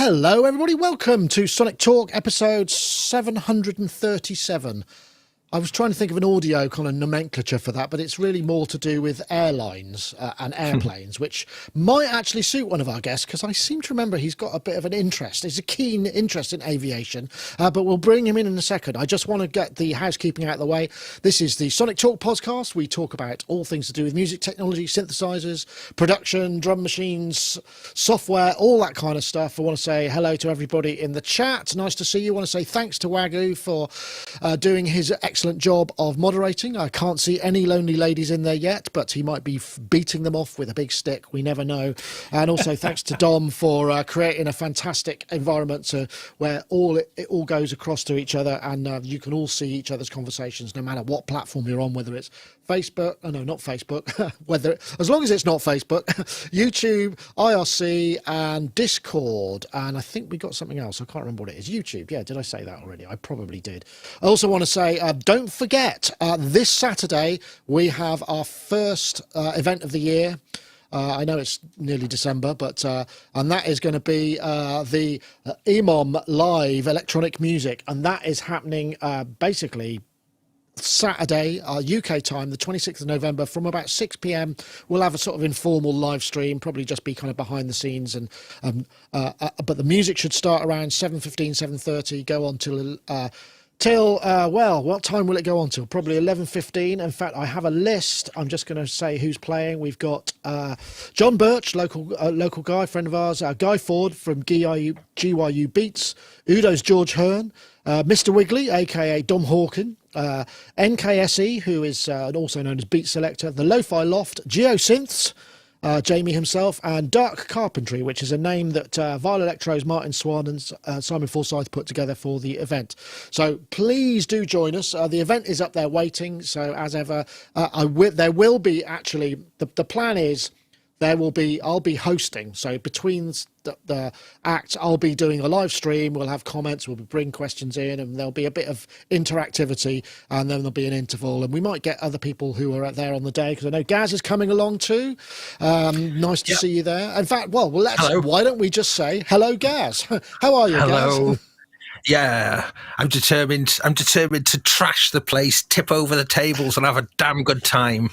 Hello, everybody. Welcome to Sonic Talk, episode 737. I was trying to think of an audio kind of nomenclature for that, but it's really more to do with airlines and airplanes, which might actually suit one of our guests, because I seem to remember he's got a bit of an interest. He's a keen interest in aviation, but we'll bring him in a second. I just want to get the housekeeping out of the way. This is the Sonic Talk podcast. We talk about all things to do with music technology, synthesizers, production, drum machines, software, all that kind of stuff. I want to say hello to everybody in the chat. Nice to see you. I want to say thanks to Wagyu for doing his excellent job of moderating. I can't see any lonely ladies in there yet, but he might be beating them off with a big stick. We never know. And also thanks to Dom for creating a fantastic environment where it all goes across to each other, and you can all see each other's conversations no matter what platform you're on, whether it's Facebook, not Facebook, as long as it's not Facebook, YouTube, IRC, and Discord. And I think we got something else. I can't remember what it is. YouTube. Yeah, did I say that already? I probably did. I also want to say, don't forget, this Saturday, we have our first event of the year. I know it's nearly December, but and that is going to be the EMOM Live Electronic Music, and that is happening basically Saturday, UK time, the 26th of November, from about 6 p.m. We'll have a sort of informal live stream, probably just be kind of behind the scenes, and but the music should start around 7:15, 7:30, go on till what time will it go on till? Probably 11:15. In fact, I have a list. I'm just going to say who's playing. We've got John Birch, local guy, friend of ours, Guy Ford from GYU Beats, Udo's George Hearn, Mr. Wiggly, aka Dom Hawkin, NKSE, who is also known as Beat Selector, the Lo-Fi Loft, Geosynths, Jamie himself, and Dark Carpentry, which is a name that Vile Electro's Martin Swan and Simon Forsyth put together for the event. So please do join us. The event is up there waiting. So as ever, there will be actually, the plan is, I'll be hosting. So between the acts, I'll be doing a live stream. We'll have comments. We'll bring questions in, and there'll be a bit of interactivity, and then there'll be an interval. And we might get other people who are there on the day, because I know Gaz is coming along too. Nice to see you there. In fact, why don't we just say hello, Gaz? How are you, hello. Gaz? Yeah, I'm determined to trash the place, tip over the tables, and have a damn good time.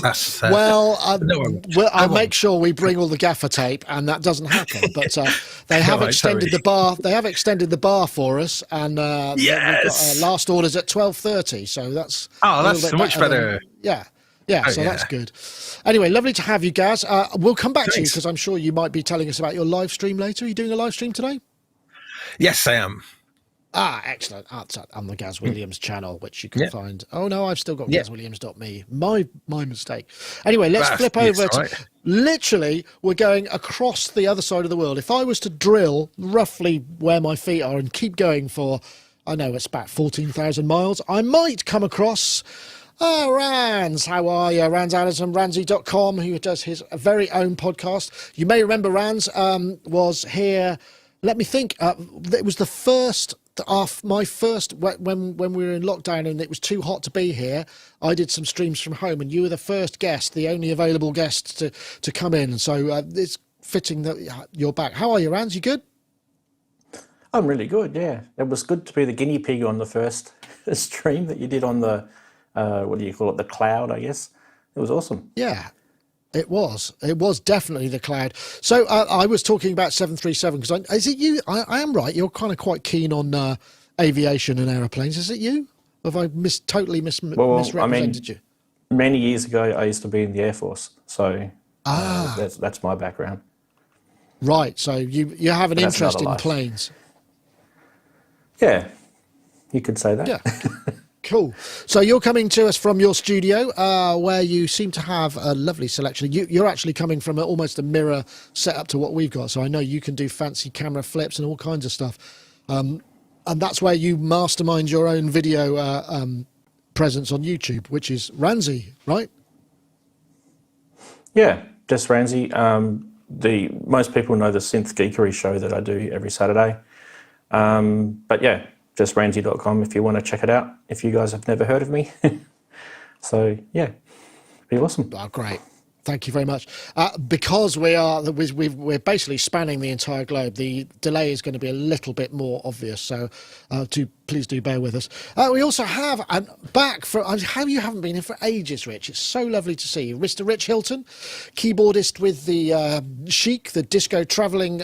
That's, I'll make sure we bring all the gaffer tape, and that doesn't happen. But they have extended the bar. They have extended the bar for us, and we've got last orders at 12:30. So that's much better. So that's good. Anyway, lovely to have you, Gaz. We'll come back to you, because I'm sure you might be telling us about your live stream later. Are you doing a live stream today? Yes, I am. Excellent. It's on the Gaz Williams channel, which you can find. Oh, no, I've still got gazwilliams.me. My mistake. Anyway, let's flip over to... Literally, we're going across the other side of the world. If I was to drill roughly where my feet are and keep going for, I know it's about 14,000 miles, I might come across... Ranz, how are you? Ranz Allison, Ranzee.com, who does his very own podcast. You may remember Ranz was here... Let me think. It was the first... my first, when we were in lockdown and it was too hot to be here, I did some streams from home, and you were the first guest, the only available guest to come in. So it's fitting that you're back. How are you, Ranz? You good? I'm really good, yeah. It was good to be the guinea pig on the first stream that you did on the, what do you call it, the cloud, I guess. It was awesome. Yeah. It was definitely the cloud. So I was talking about 737, because is it you? I am right. You're kind of quite keen on aviation and aeroplanes. Is it you? Or have I totally misrepresented you? Many years ago, I used to be in the Air Force. So that's my background. Right. So you have an interest in planes. Yeah, you could say that. Yeah. Cool. So you're coming to us from your studio, where you seem to have a lovely selection. You're actually coming from almost a mirror setup to what we've got. So I know you can do fancy camera flips and all kinds of stuff. And that's where you mastermind your own video presence on YouTube, which is Ranzee, right? Yeah, just Ranzee. Most people know the Synth Geekery show that I do every Saturday. But yeah, just Ranzee.com if you want to check it out, if you guys have never heard of me. So, yeah, be awesome. Oh, great. Thank you very much. Because we're basically spanning the entire globe, the delay is going to be a little bit more obvious. So please do bear with us. We also have back for how you haven't been in for ages, Rich. It's so lovely to see you, Mr. Rich Hilton, keyboardist with the Chic, the disco travelling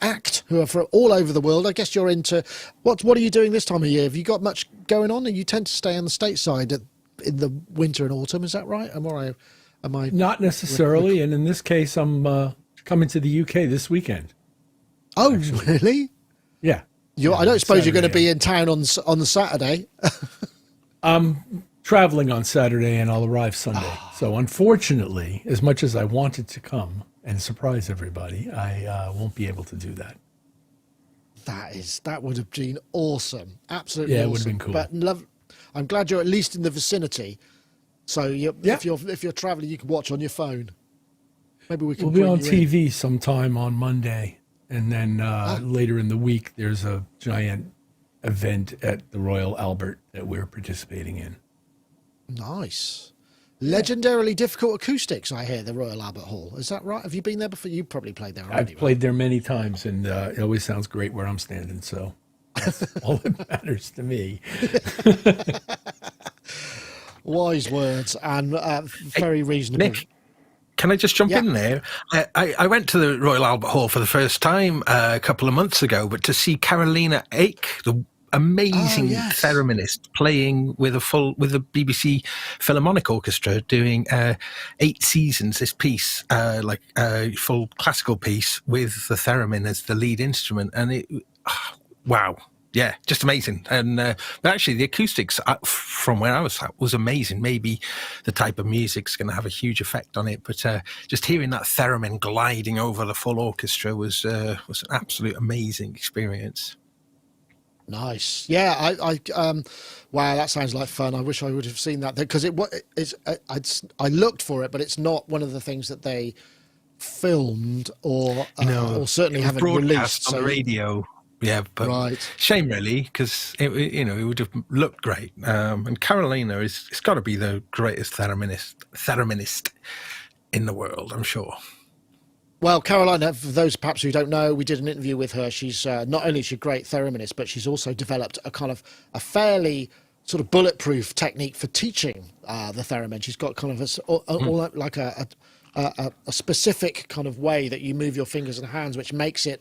act, who are from all over the world. I guess you're into what are you doing this time of year? Have you got much going on? And you tend to stay on the stateside in the winter and autumn. Is that right? Am I Not necessarily, and in this case, I'm coming to the UK this weekend. Oh, really? Yeah. I don't suppose you're going to Saturday. be in town on the Saturday. I'm traveling on Saturday, and I'll arrive Sunday. So, unfortunately, as much as I wanted to come and surprise everybody, I won't be able to do that. That would have been awesome. Absolutely, Yeah, it awesome. would have been cool. But I'm glad you're at least in the vicinity. So if you're traveling, you can watch on your phone. Maybe we can. We'll be on bring you in. TV sometime on Monday, and then later in the week, there's a giant event at the Royal Albert that we're participating in. Nice. Legendarily difficult acoustics, I hear, the Royal Albert Hall. Is that right? Have you been there before? You probably played there already. I've played there many times, and it always sounds great where I'm standing. So that's all that matters to me. Wise words and very reasonable. Nick, can I just jump in there? I went to the Royal Albert Hall for the first time a couple of months ago, but to see Carolina Ake, the amazing thereminist, playing with the BBC Philharmonic Orchestra, doing 8 seasons, this piece, like a full classical piece with the theremin as the lead instrument. And wow. Yeah, just amazing. And but actually, the acoustics from where I was at was amazing. Maybe the type of music's going to have a huge effect on it, but just hearing that theremin gliding over the full orchestra was an absolute amazing experience. Nice. Yeah, wow, that sounds like fun. I wish I would have seen that because I looked for it, but it's not one of the things that they filmed or certainly haven't released on the radio. Yeah, but shame really, because it would have looked great. And Carolina it's got to be the greatest thereminist in the world, I'm sure. Well, Carolina, for those perhaps who don't know, we did an interview with her. She's not only is she a great thereminist, but she's also developed a fairly sort of bulletproof technique for teaching the theremin. She's got kind of a specific kind of way that you move your fingers and hands, which makes it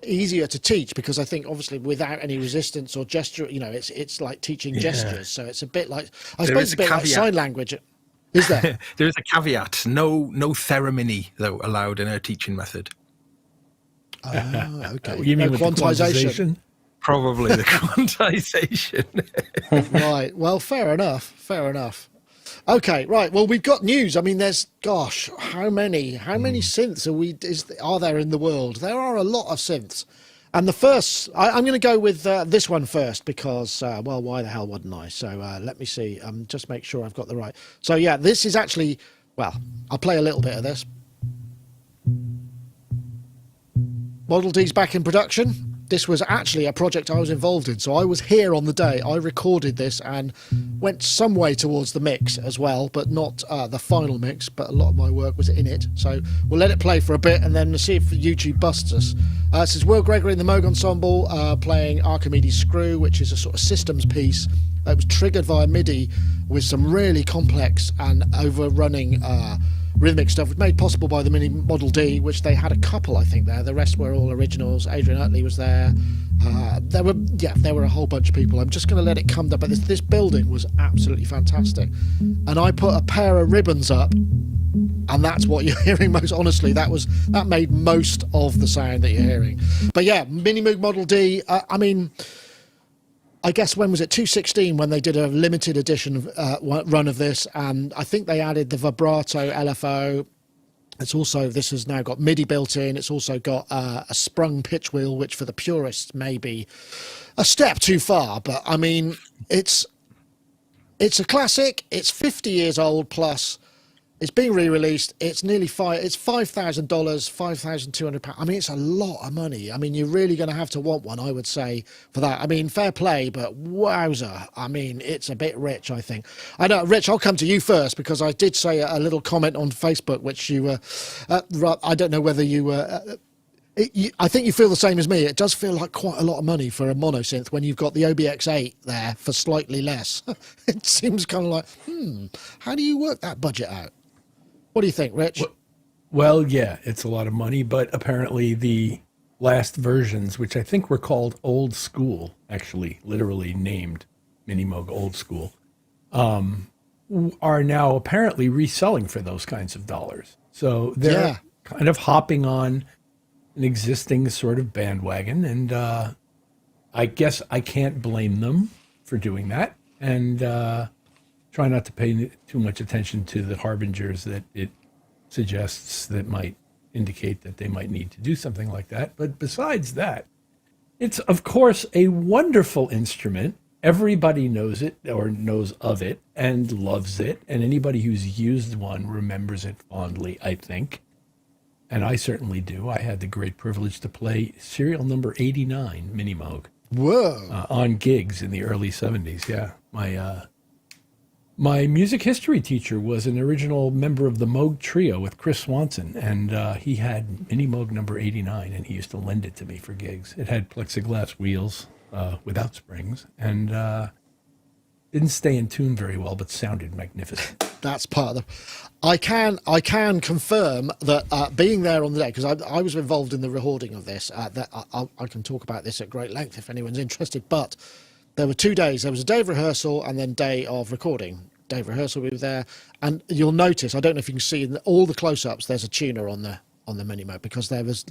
easier to teach, because I think obviously without any resistance or gesture, it's like teaching gestures. So it's a bit like, I suppose it's a bit like sign language. Is there? There is a caveat. No theremin though allowed in her teaching method. Oh, okay. You mean with quantization? Probably the quantization. Right. Well, fair enough. Okay, right. Well, we've got news. I mean, there's, how many synths are there in the world? There are a lot of synths. And the first, I'm going to go with this one first because, why the hell wouldn't I? So let me see. Just make sure I've got the right. So yeah, this is actually, I'll play a little bit of this. Model D's back in production. This was actually a project I was involved in. So I was here on the day. I recorded this and went some way towards the mix as well, but not the final mix, but a lot of my work was in it. So we'll let it play for a bit and then see if YouTube busts us. This is Will Gregory and the Moog Ensemble playing Archimedes Screw, which is a sort of systems piece. It was triggered via MIDI with some really complex and overrunning rhythmic stuff, was made possible by the Mini Model D, which they had a couple, I think, there. The rest were all originals. Adrian Utley was there. There were a whole bunch of people. I'm just going to let it come down, but this building was absolutely fantastic. And I put a pair of ribbons up, and that's what you're hearing most. Honestly, that made most of the sound that you're hearing. But yeah, Mini Moog Model D. I guess when was it? 2016 when they did a limited edition run of this, and I think they added the vibrato LFO. This has now got MIDI built in. It's also got a sprung pitch wheel, which for the purists may be a step too far, but I mean it's a classic. It's 50 years old plus. It's being re-released. It's nearly it's $5,000, £5,200. I mean, it's a lot of money. I mean, you're really going to have to want one, I would say, for that. I mean, fair play, but wowzer. I mean, it's a bit rich, I think. I know, Rich, I'll come to you first because I did say a little comment on Facebook, which you were, I don't know whether you were, I think you feel the same as me. It does feel like quite a lot of money for a mono synth when you've got the OBX8 there for slightly less. It seems kind of like, how do you work that budget out? What do you think, Rich? Well, yeah, it's a lot of money, but apparently the last versions, which I think were called Old School, actually literally named Minimoog Old School, are now apparently reselling for those kinds of dollars. So they're kind of hopping on an existing sort of bandwagon, and I guess I can't blame them for doing that. And try not to pay too much attention to the harbingers that it suggests that might indicate that they might need to do something like that. But besides that, it's, of course, a wonderful instrument. Everybody knows it or knows of it and loves it. And anybody who's used one remembers it fondly, I think. And I certainly do. I had the great privilege to play serial number 89 Minimoog. Whoa. On gigs in the early 70s, yeah. My music history teacher was an original member of the Moog Trio with Chris Swanson, and he had Minimoog number 89, and he used to lend it to me for gigs. It had plexiglass wheels without springs, and didn't stay in tune very well, but sounded magnificent. That's part of the... I can confirm that being there on the day, because I was involved in the recording of this, that I can talk about this at great length if anyone's interested, but there were 2 days. There was a day of rehearsal and then day of recording. Day of rehearsal, we were there, and you'll notice, I don't know if you can see in all the close-ups, there's a tuner on the Minimoog, because there was,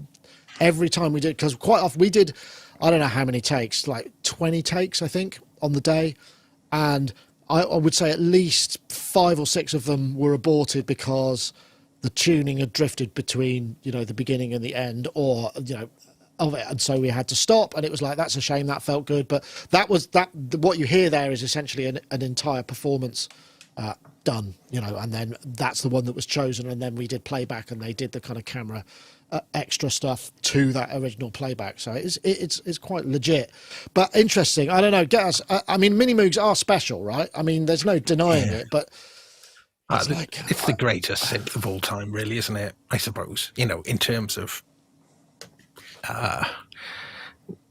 every time we did, because quite often we did, I don't know how many takes, like 20 takes, I think, on the day, and I would say at least 5 or 6 of them were aborted because the tuning had drifted between, the beginning and the end, or, of it, and so we had to stop, and it was like, that's a shame, that felt good, but what you hear there is essentially an entire performance done, and then that's the one that was chosen, and then we did playback, and they did the kind of camera extra stuff to that original playback, so it's quite legit, but interesting. I don't know, I mean, Minimoogs are special, right? I mean, there's no denying it, but it's the greatest synth of all time, really, isn't it? I suppose, in terms of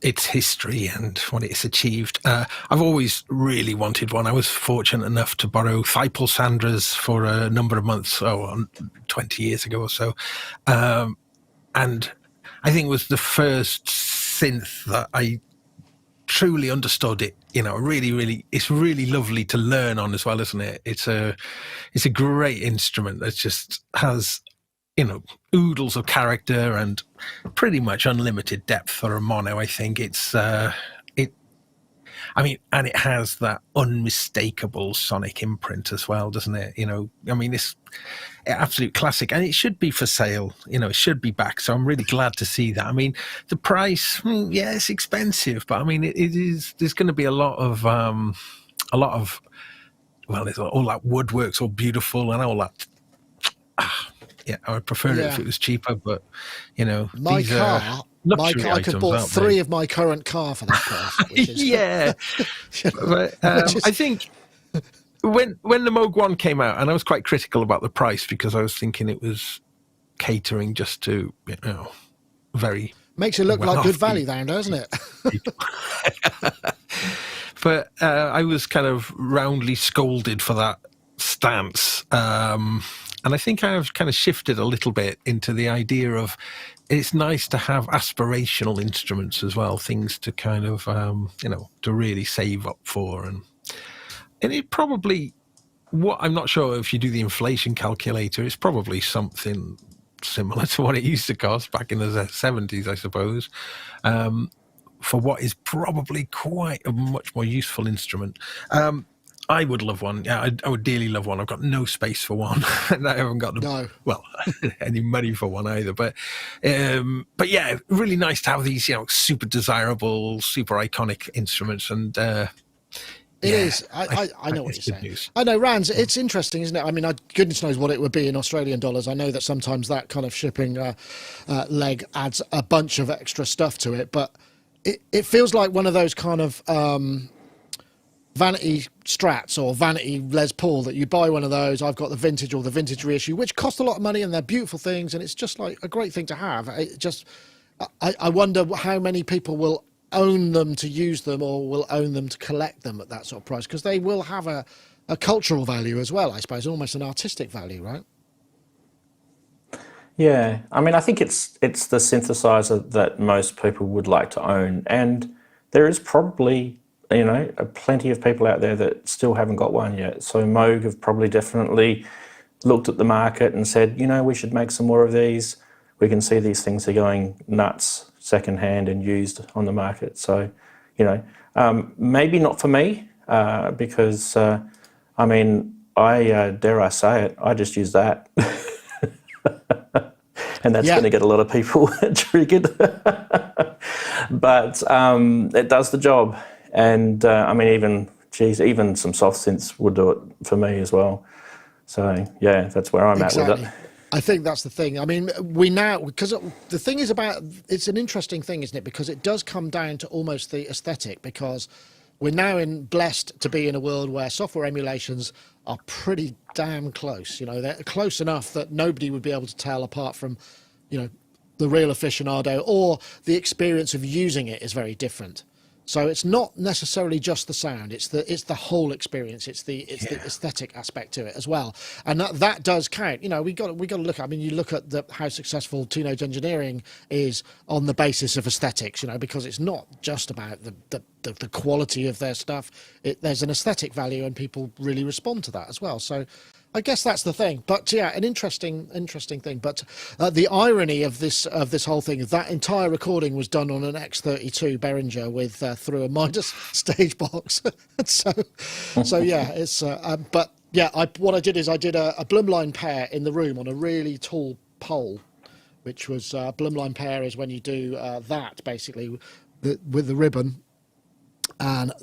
its history and what it's achieved. I've always really wanted one. I was fortunate enough to borrow Thiepel Sandra's for a number of months, 20 years ago or so. And I think it was the first synth that I truly understood it. Really, it's really lovely to learn on as well, isn't it? It's a great instrument that just has, oodles of character and pretty much unlimited depth for a mono. I think and it has that unmistakable sonic imprint as well, doesn't it? It's an absolute classic, and it should be for sale. It should be back. So I'm really glad to see that. I mean, the price, it's expensive, but I mean, it is. There's going to be a lot of, there's all that woodwork's all beautiful and all that. Yeah, I would prefer it if it was cheaper, but my car, I could have bought 3 of my current car for that price. Which is, but I think when the Moog One came out, and I was quite critical about the price because I was thinking it was catering just to very makes it look like good value, there, doesn't it? But I was kind of roundly scolded for that stance. And I think I've kind of shifted a little bit into the idea of it's nice to have aspirational instruments as well, things to kind of, to really save up for. And it probably, I'm not sure if you do the inflation calculator, it's probably something similar to what it used to cost back in the 70s, I suppose, for what is probably quite a much more useful instrument. I would love one. Yeah, I would dearly love one. I've got no space for one, and I haven't got any money for one either. But yeah, really nice to have these, super desirable, super iconic instruments. And It is. I know what you're saying. News. I know, Ranz, it's interesting, isn't it? I mean, goodness knows what it would be in Australian dollars. I know that sometimes that kind of shipping leg adds a bunch of extra stuff to it, but it feels like one of those kind of vanity Strats or vanity Les Paul that you buy one of those. I've got the vintage or the vintage reissue, which cost a lot of money, and they're beautiful things, and it's just like a great thing to have. I wonder how many people will own them to use them or will own them to collect them at that sort of price, because they will have a cultural value as well, I suppose, almost an artistic value, right? Yeah, I mean, I think it's the synthesizer that most people would like to own, and there is probably, you know, plenty of people out there that still haven't got one yet. So Moog have probably definitely looked at the market and said, you know, we should make some more of these. We can see these things are going nuts secondhand and used on the market. So, you know, maybe not for me, because, I mean, dare I say it, I just use that. And that's going to get a lot of people triggered. But it does the job. And, I mean, even some soft synths would do it for me as well. So, yeah, that's where I'm at with it. I think that's the thing. I mean, because the thing is it's an interesting thing, isn't it? Because it does come down to almost the aesthetic, because we're now blessed to be in a world where software emulations are pretty damn close. You know, they're close enough that nobody would be able to tell apart from, you know, the real aficionado, or the experience of using it is very different. So it's not necessarily just the sound; it's the whole experience. It's the aesthetic aspect to it as well, and that does count. You know, we got to look at. I mean, you look at how successful Teenage Engineering is on the basis of aesthetics. You know, because it's not just about the quality of their stuff. There's an aesthetic value, and people really respond to that as well. So I guess that's the thing. But yeah, an interesting thing. But the irony of this whole thing, that entire recording was done on an X32 Behringer with through a Midas stage box. so yeah, it's. But yeah, what I did is I did a Blumline pair in the room on a really tall pole, which was Blumline pair is when you do that basically with the ribbon, and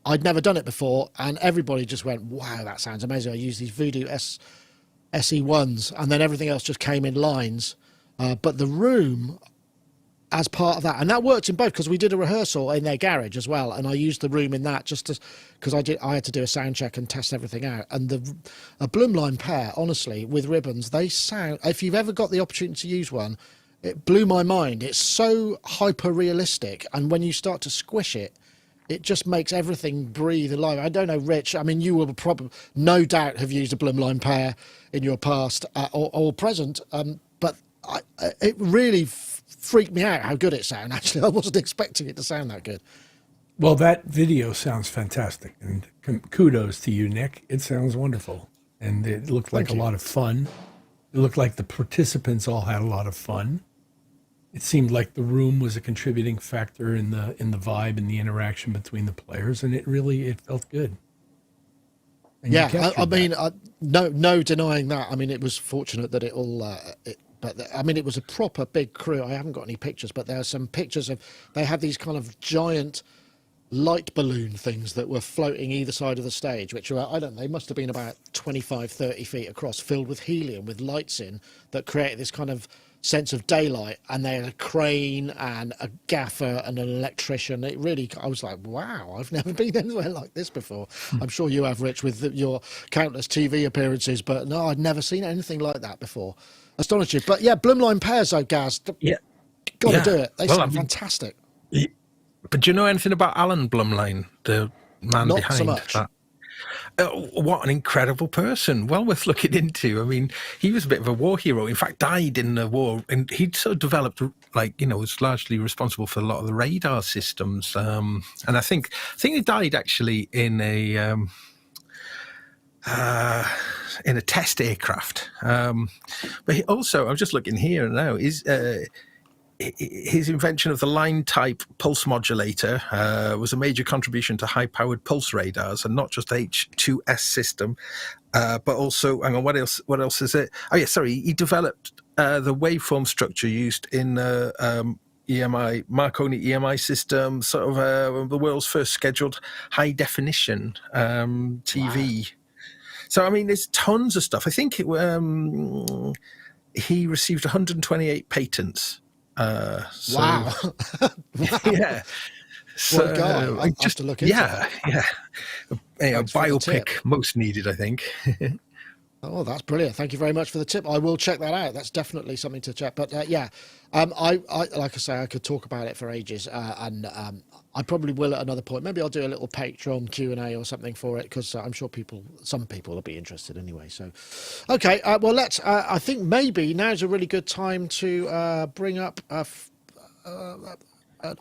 I'd never done it before, and everybody just went, wow, that sounds amazing. I used these Voodoo SE1s, and then everything else just came in lines. But the room, as part of that, and that worked in both, because we did a rehearsal in their garage as well, and I used the room in that just because I had to do a sound check and test everything out. And a Blumline pair, honestly, with ribbons, they sound, if you've ever got the opportunity to use one, it blew my mind. It's so hyper realistic, and when you start to squish it, it just makes everything breathe alive. I don't know, Rich. I mean, you will probably, no doubt, have used a Blumline pair in your past or present, but it really freaked me out how good it sounded. Actually, I wasn't expecting it to sound that good. Well, that video sounds fantastic, and kudos to you, Nick. It sounds wonderful, and it looked like a lot of fun. It looked like the participants all had a lot of fun. It seemed like the room was a contributing factor in the vibe and the interaction between the players, and it felt good. And yeah, I mean, no denying that. I mean, it was fortunate that it all. But I mean, it was a proper big crew. I haven't got any pictures, but there are some pictures of. They had these kind of giant light balloon things that were floating either side of the stage, which were, I don't know, they must have been about 25, 30 feet across, filled with helium with lights in that created this kind of sense of daylight. And they had a crane and a gaffer and an electrician. It really, I was like, wow, I've never been anywhere like this before. I'm sure you have, Rich, with your countless TV appearances, but no, I'd never seen anything like that before. Astonishing. But yeah, Blumline pairs though, Gaz. Yeah. Gotta do it. They sound fantastic. But do you know anything about Alan Blumline, the man Not behind so much. that? What an incredible person. Well worth looking into. I mean, he was a bit of a war hero. In fact, died in the war. And he'd sort of developed, like, you know, was largely responsible for a lot of the radar systems. And I think he died actually in a test aircraft. But he also, I'm just looking here now, his invention of the line-type pulse modulator was a major contribution to high-powered pulse radars, and not just H2S system, but also, hang on, what else is it? Oh, yeah, sorry, he developed the waveform structure used in EMI, Marconi EMI system, sort of the world's first scheduled high definition TV. Wow. So, I mean, there's tons of stuff. I think he received 128 patents. Wow. Wow. Yeah. So, what a guy. I'll have to look into that. Yeah. Biopic most needed, I think. Oh, that's brilliant. Thank you very much for the tip. I will check that out. That's definitely something to check. But I like I say, I could talk about it for ages, and I probably will at another point. Maybe I'll do a little Patreon Q&A or something for it, because I'm sure some people will be interested anyway. So, okay, well, let's. I think maybe now's a really good time to bring up an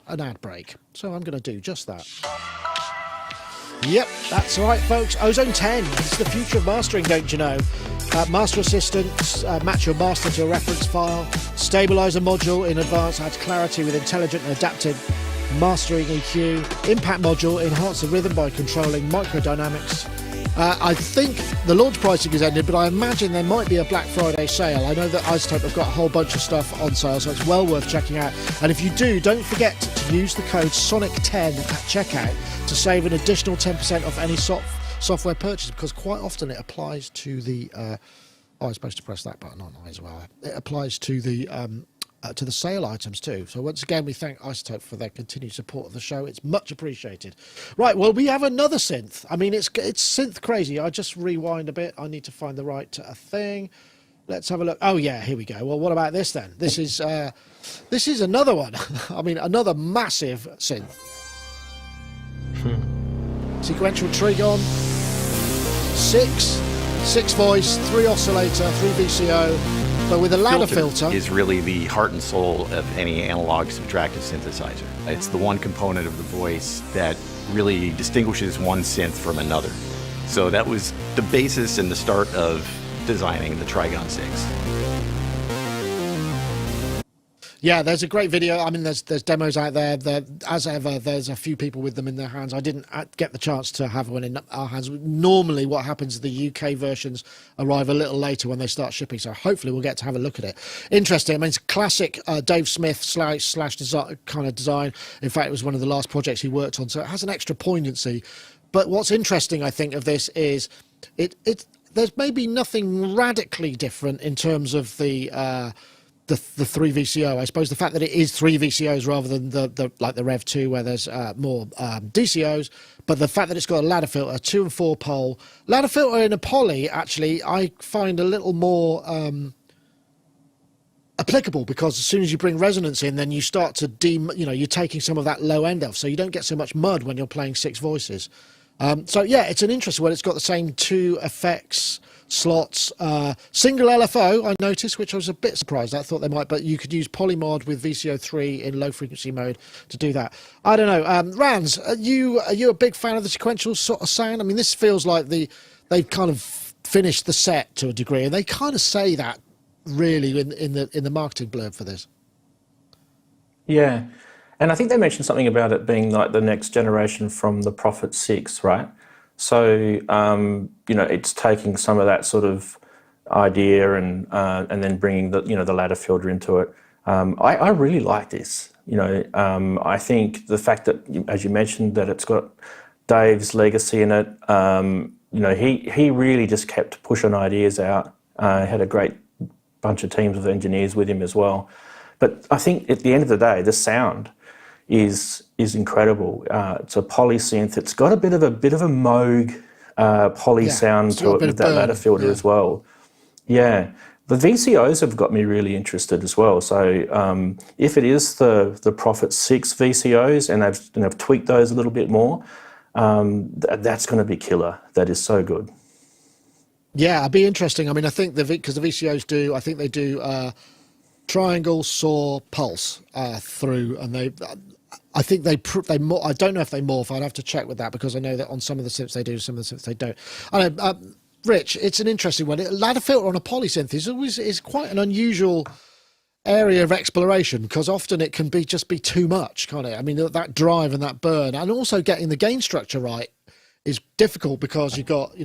ad break. So I'm going to do just that. Yep, that's right, folks. OZone 10 is the future of mastering, don't you know? Master Assistant, match your master to a reference file. Stabilizer module in advance adds clarity with intelligent and adaptive mastering EQ. Impact module enhance the rhythm by controlling microdynamics. I think the launch pricing has ended, but I imagine there might be a Black Friday sale. I know that iZotope have got a whole bunch of stuff on sale, so it's well worth checking out. And if you do, don't forget to use the code SONIC10 at checkout to save an additional 10% off any software purchase, because quite often it applies to the I was supposed to press that button on I as well. It applies to the sale items too. So once again, we thank iZotope for their continued support of the show. It's much appreciated. Right, well, we have another synth. I mean, it's synth crazy. I just rewind a bit. I need to find the right thing. Let's have a look. Oh yeah, here we go. Well, what about this then? This is another one. I mean, another massive synth. Sequential Trigon-6, 6 voice, 3 oscillator, 3 VCO, but with a ladder filter. Is really the heart and soul of any analog subtractive synthesizer. It's the one component of the voice that really distinguishes one synth from another. So that was the basis and the start of designing the Trigon-6. Yeah, there's a great video. I mean, there's demos out there. As ever, there's a few people with them in their hands. I didn't get the chance to have one in our hands. Normally, what happens is the UK versions arrive a little later when they start shipping, so hopefully we'll get to have a look at it. Interesting. I mean, it's classic Dave Smith slash design, kind of design. In fact, it was one of the last projects he worked on, so it has an extra poignancy. But what's interesting, I think, of this is there's maybe nothing radically different in terms of the 3 VCO. I suppose the fact that it is 3 VCOs rather than the like the Rev 2 where there's more DCOs, but the fact that it's got a ladder filter, 2 and 4 pole ladder filter in a poly, actually I find a little more applicable, because as soon as you bring resonance in, then you start to you're taking some of that low end off, so you don't get so much mud when you're playing 6 voices. So yeah, it's an interesting one. It's got the same 2 effects slots, single LFO I noticed, which I was a bit surprised. I thought they might, but you could use polymod with VCO3 in low frequency mode to do that. I don't know. Ranz, are you a big fan of the sequential sort of sound? I mean, this feels like they've kind of finished the set to a degree, and they kind of say that really in the marketing blurb for this. Yeah, and I think they mentioned something about it being like the next generation from the Prophet 6, right? So, it's taking some of that sort of idea and then bringing the ladder filter into it. I really like this. I think the fact that, as you mentioned, that it's got Dave's legacy in it. He really just kept pushing ideas out. Had a great bunch of teams of engineers with him as well. But I think at the end of the day, the sound is incredible. It's a poly synth. It's got a bit of a Moog poly sound to it with that ladder filter as well. Yeah, the VCOs have got me really interested as well. So if it is the Prophet 6 VCOs and they've tweaked those a little bit more, that's going to be killer. That is so good. Yeah, it'd be interesting. I mean, I think because the VCOs do, I think they do triangle, saw, pulse through, and I think I don't know if they morph. I'd have to check with that, because I know that on some of the synths they do, some of the synths they don't. I know, Rich, it's an interesting one. Ladder filter on a polysynth is quite an unusual area of exploration, because often it can be too much, can't it? I mean, that drive and that burn, and also getting the gain structure right is difficult, because you've got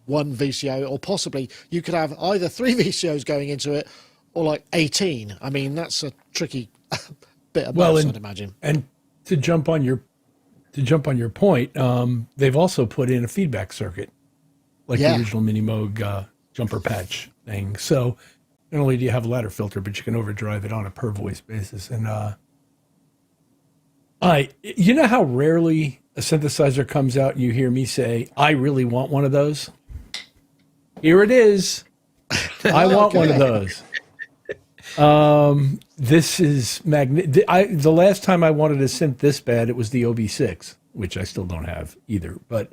one VCO, or possibly you could have either 3 VCOs going into it or like 18. I mean, that's a tricky bit of both, I'd imagine. And to jump on your point, they've also put in a feedback circuit, like the original Mini Moog jumper patch thing. So not only do you have a ladder filter, but you can overdrive it on a per voice basis. And you know how rarely a synthesizer comes out and you hear me say, "I really want one of those." Here it is. I want one of those. This is the last time I wanted a synth this bad, it was the OB6, which I still don't have either. But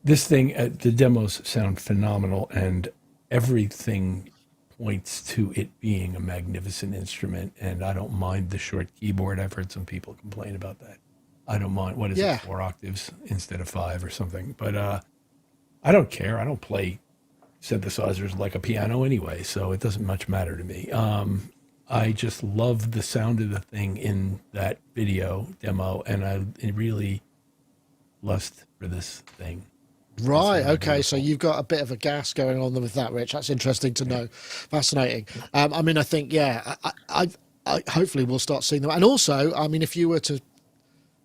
this thing, the demos sound phenomenal, and everything points to it being a magnificent instrument. And I don't mind the short keyboard. I've heard some people complain about that. I don't mind. What is it, 4 octaves instead of 5 or something? But I don't care. I don't play synthesizers like a piano anyway, so it doesn't much matter to me. I just love the sound of the thing in that video demo, and I really lust for this thing. Right. Okay. So you've got a bit of a gas going on with that, Rich. That's interesting to know. Fascinating. I mean, I think, I hopefully we'll start seeing them. And also, I mean, if you were to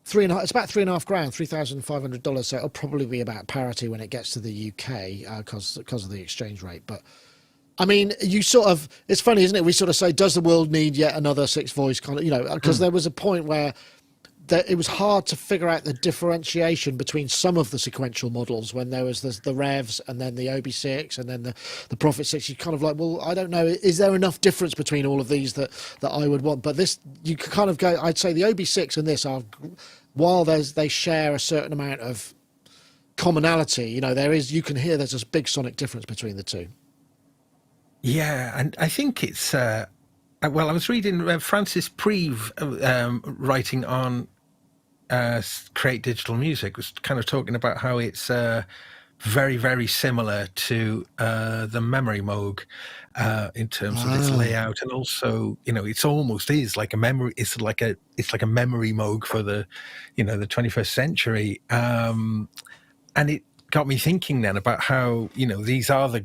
it's about $3,500, $3,500. So it'll probably be about parity when it gets to the UK because of the exchange rate. But I mean, it's funny, isn't it? We sort of say, does the world need yet another 6-voice kind of, because there was a point where it was hard to figure out the differentiation between some of the sequential models when there was the Revs and then the OB6 and then the Prophet 6. You kind of like, well, I don't know, is there enough difference between all of these that I would want? But this, you could kind of go, I'd say the OB6 and this are, while they share a certain amount of commonality, you can hear there's a big sonic difference between the two. Yeah, and I think it's, I was reading Francis Preve writing on Create Digital Music, was kind of talking about how it's very, very similar to the Memory Moog in terms of its layout, and also, it's almost is like a memory. It's like a Memory Moog for the, the 21st century, and it got me thinking then about how these are the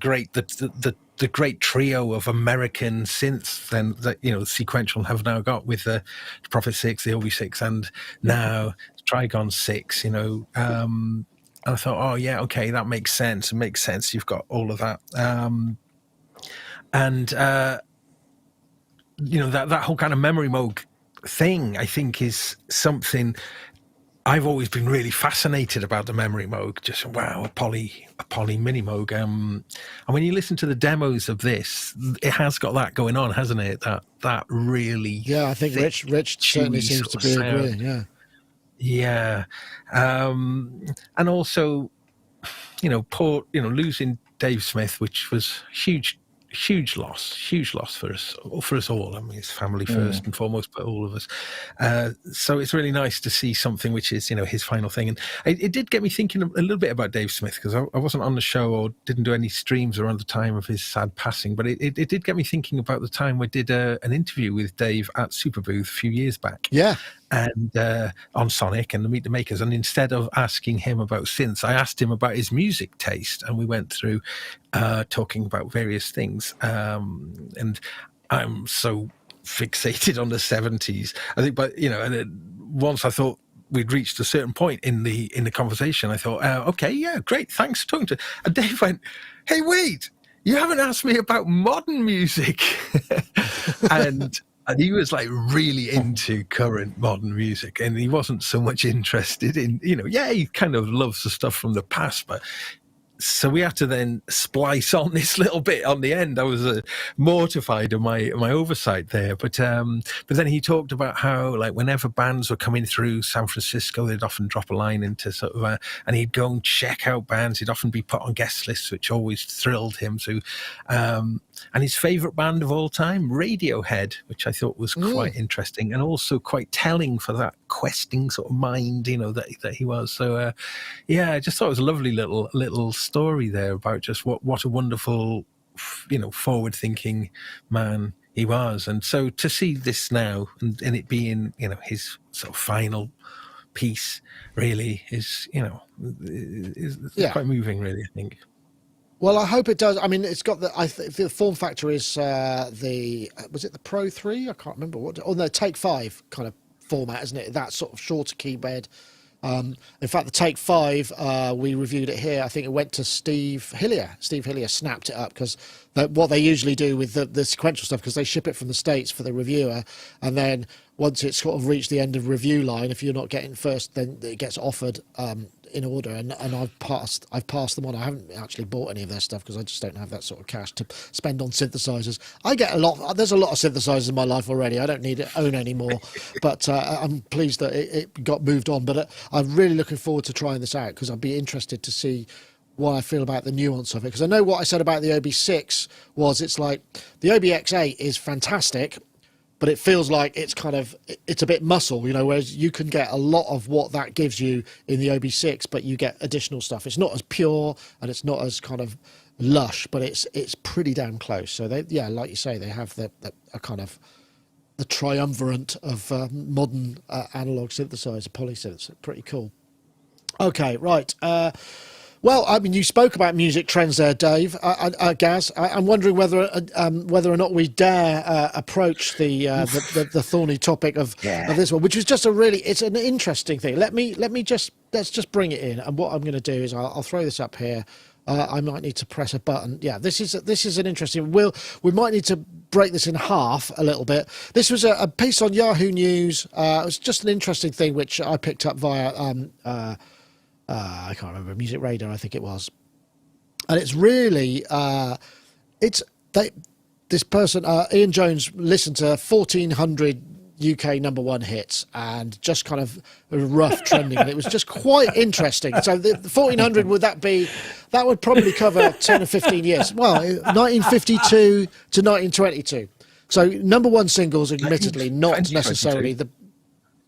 great trio of American synths then that Sequential have now got with the Prophet 6, the OB6, and now Trigon-6. And I thought, oh yeah, okay, that makes sense. It makes sense. You've got all of that, and that whole kind of Memory Moog thing, I think, is something I've always been really fascinated about. The Memory Moog, just wow, a poly Mini Moog. And when you listen to the demos of this, it has got that going on, hasn't it? That really, I think Rich certainly seems to be agreeing. Yeah, and also, losing Dave Smith, which was huge loss for us all. I mean, it's family first and foremost, but all of us. So it's really nice to see something which is, his final thing. And it did get me thinking a little bit about Dave Smith, because I wasn't on the show or didn't do any streams around the time of his sad passing. But it did get me thinking about the time we did an interview with Dave at Superbooth a few years back. Yeah. And on Sonic and the Meet the Makers, and instead of asking him about synths, I asked him about his music taste, and we went through talking about various things. And I'm so fixated on the 70s, I think. But and then once I thought we'd reached a certain point in the conversation, I thought, okay, yeah, great, thanks for talking to. And Dave went, "Hey, wait, you haven't asked me about modern music," and he was like really into current modern music, and he wasn't so much interested in, he kind of loves the stuff from the past, but so we had to then splice on this little bit on the end. I was mortified of my oversight there, but then he talked about how, like, whenever bands were coming through San Francisco, they'd often drop a line into sort of and he'd go and check out bands. He'd often be put on guest lists, which always thrilled him. So, and his favorite band of all time, Radiohead, which I thought was quite interesting and also quite telling for that questing sort of mind, that he was. So, I just thought it was a lovely little story there about just what a wonderful, forward-thinking man he was. And so to see this now and it being, his sort of final piece really is, is quite moving, really, I think. Well, I hope it does. I mean, it's got the form factor is was it the Pro 3? I can't remember what. Oh no, Take 5 kind of format, isn't it? That sort of shorter keyboard. In fact, the Take 5, we reviewed it here. I think it went to Steve Hillier. Steve Hillier snapped it up because what they usually do with the sequential stuff, because they ship it from the States for the reviewer, and then once it's sort of reached the end of review line, if you're not getting first, then it gets offered in order. And I've passed them on. I haven't actually bought any of their stuff because I just don't have that sort of cash to spend on synthesizers. I get there's a lot of synthesizers in my life already. I don't need to own any more, but I'm pleased that it got moved on. But I'm really looking forward to trying this out because I'd be interested to see what I feel about the nuance of it. Because I know what I said about the OB6 was it's like the OBX8 is fantastic, but it feels like it's a bit muscle, whereas you can get a lot of what that gives you in the OB6, but you get additional stuff. It's not as pure and it's not as kind of lush, but it's pretty damn close. So like you say, they have a kind of the triumvirate of modern analog synthesizer, polysynths. Pretty cool. Okay, right. Well, I mean, you spoke about music trends there, Dave. Gaz, I'm wondering whether or not we dare approach the thorny topic of this one, which is just it's an interesting thing. Let's just bring it in. And what I'm going to do is I'll throw this up here. I might need to press a button. Yeah, this is an interesting. We might need to break this in half a little bit. This was a piece on Yahoo News. It was just an interesting thing which I picked up via. I can't remember, Music Radar, I think it was. And it's really, this person, Ian Jones, listened to 1,400 UK number one hits and just kind of rough trending. And it was just quite interesting. So the 1,400, that would probably cover 10 or 15 years. Well, 1952 to 1922. So number one singles, admittedly, not necessarily the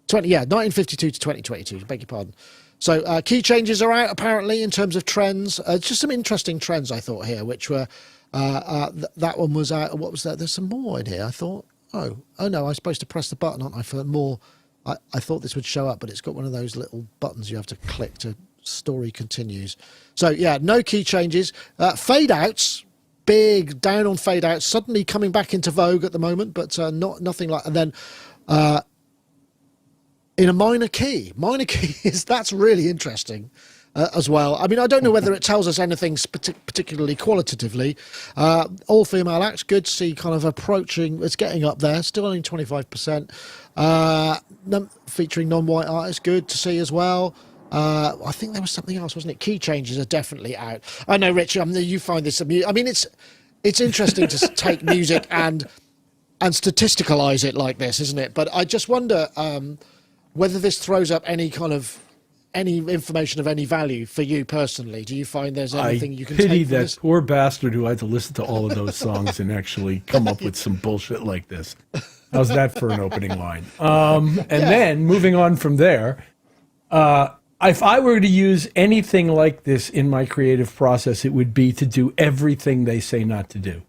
1952 to 2022, beg your pardon. So key changes are out, apparently, in terms of trends. Just some interesting trends, I thought, here, which were... that one was out. What was that? There's some more in here, I thought. Oh no, I'm supposed to press the button, aren't I, for more? I thought this would show up, but it's got one of those little buttons you have to click to story continues. So, yeah, no key changes. Fade-outs, big down on fade-outs, suddenly coming back into vogue at the moment, but nothing like... And then... in a minor key. Minor key that's really interesting as well. I mean, I don't know whether it tells us anything particularly qualitatively. All female acts, good to see kind of approaching, it's getting up there, still only 25%. Featuring non-white artists, good to see as well. I think there was something else, wasn't it? Key changes are definitely out. I know, Rich, you find this amusing. I mean, it's interesting to take music and statisticalize it like this, isn't it? But I just wonder... whether this throws up any information of any value for you personally. Do you find there's anything you can take from pity that this? Poor bastard who had to listen to all of those songs and actually come up with some bullshit like this. How's that for an opening line? Then moving on from there, if I were to use anything like this in my creative process, it would be to do everything they say not to do.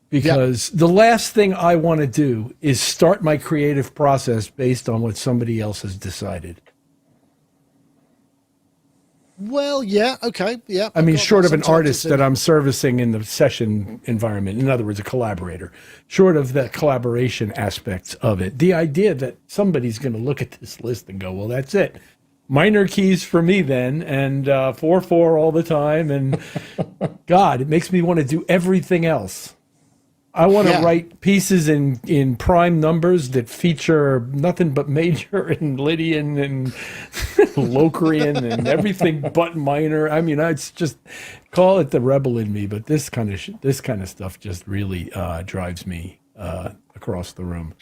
Because the last thing I want to do is start my creative process based on what somebody else has decided. Well, yeah, okay, yeah. I mean, short of an artist that I'm servicing in the session environment, in other words, a collaborator, short of the collaboration aspects of it, the idea that somebody's going to look at this list and go, well, that's it. Minor keys for me then, and 4/4 all the time, and God, it makes me want to do everything else. I want to write pieces in prime numbers that feature nothing but major and Lydian and Locrian and everything but minor. I mean, it's just call it the rebel in me, but this kind of stuff just really drives me across the room.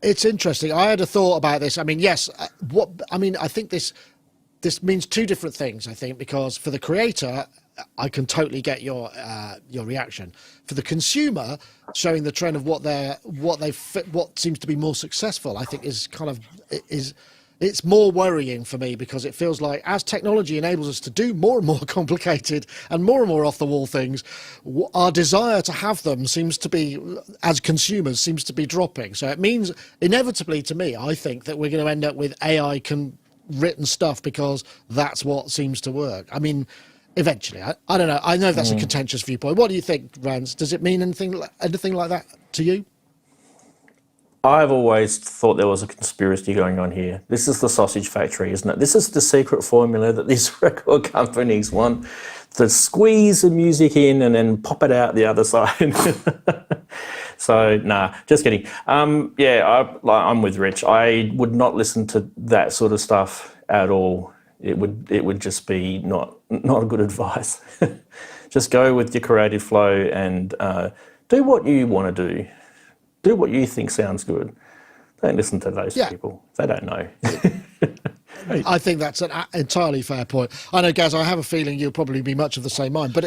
It's interesting. I had a thought about this. I mean, yes. I think this means two different things. I think because for the creator, I can totally get your reaction. For the consumer, showing the trend of what seems to be more successful, I think it's more worrying for me because it feels like as technology enables us to do more and more complicated and more off the wall things, our desire to have them seems to be, as consumers, seems to be dropping. So it means inevitably, to me, I think that we're going to end up with AI written stuff because that's what seems to work. I mean. eventually. I don't know. I know that's a contentious viewpoint. What do you think, Rans? Does it mean anything like that to you? I've always thought there was a conspiracy going on here. This is the sausage factory, isn't it? This is the secret formula that these record companies want to squeeze the music in and then pop it out the other side. So, nah, just kidding. I'm with Rich. I would not listen to that sort of stuff at all. It would just be not good advice. Just go with your creative flow and do what you want to do. Do what you think sounds good. Don't listen to those people. They don't know. I think that's an entirely fair point. I know, Gaz, I have a feeling you'll probably be much of the same mind, but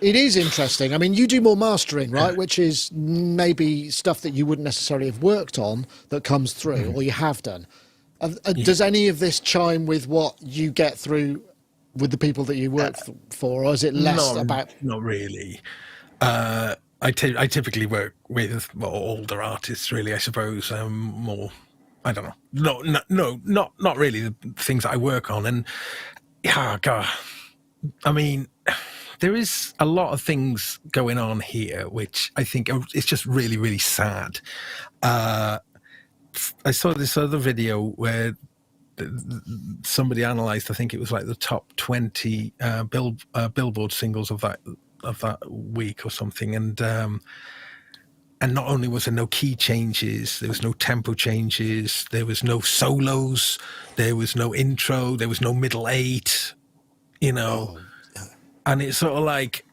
it is interesting. I mean, you do more mastering, right? Which is maybe stuff that you wouldn't necessarily have worked on that comes through, or you have done. Does any of this chime with what you get through with the people that you work for, or is it less about... Not really. I typically work with more older artists, really, I suppose. More, I don't know. Not really the things that I work on. And, God, I mean, there is a lot of things going on here, which I think it's just really, really sad. I saw this other video where somebody analysed, I think it was like the top 20 Billboard singles of that week or something, and not only was there no key changes, there was no tempo changes, there was no solos, there was no intro, there was no middle eight, and it's sort of like,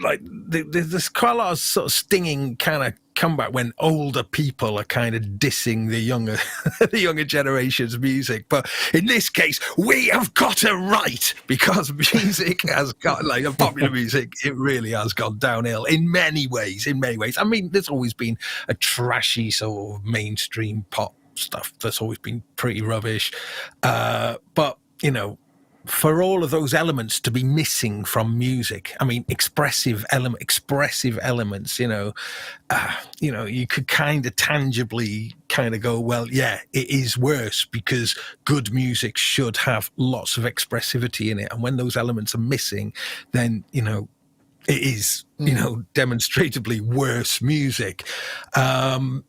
like there's quite a lot of sort of stinging kind of comeback when older people are kind of dissing the younger generation's music. But in this case, we have got it right, because music has got, like, popular music, it really has gone downhill in many ways. I mean, there's always been a trashy sort of mainstream pop stuff that's always been pretty rubbish. But, for all of those elements to be missing from music, I mean, expressive elements, you could kind of tangibly kind of go, well, yeah, it is worse, because good music should have lots of expressivity in it. And when those elements are missing, then, it is, demonstrably worse music. I'm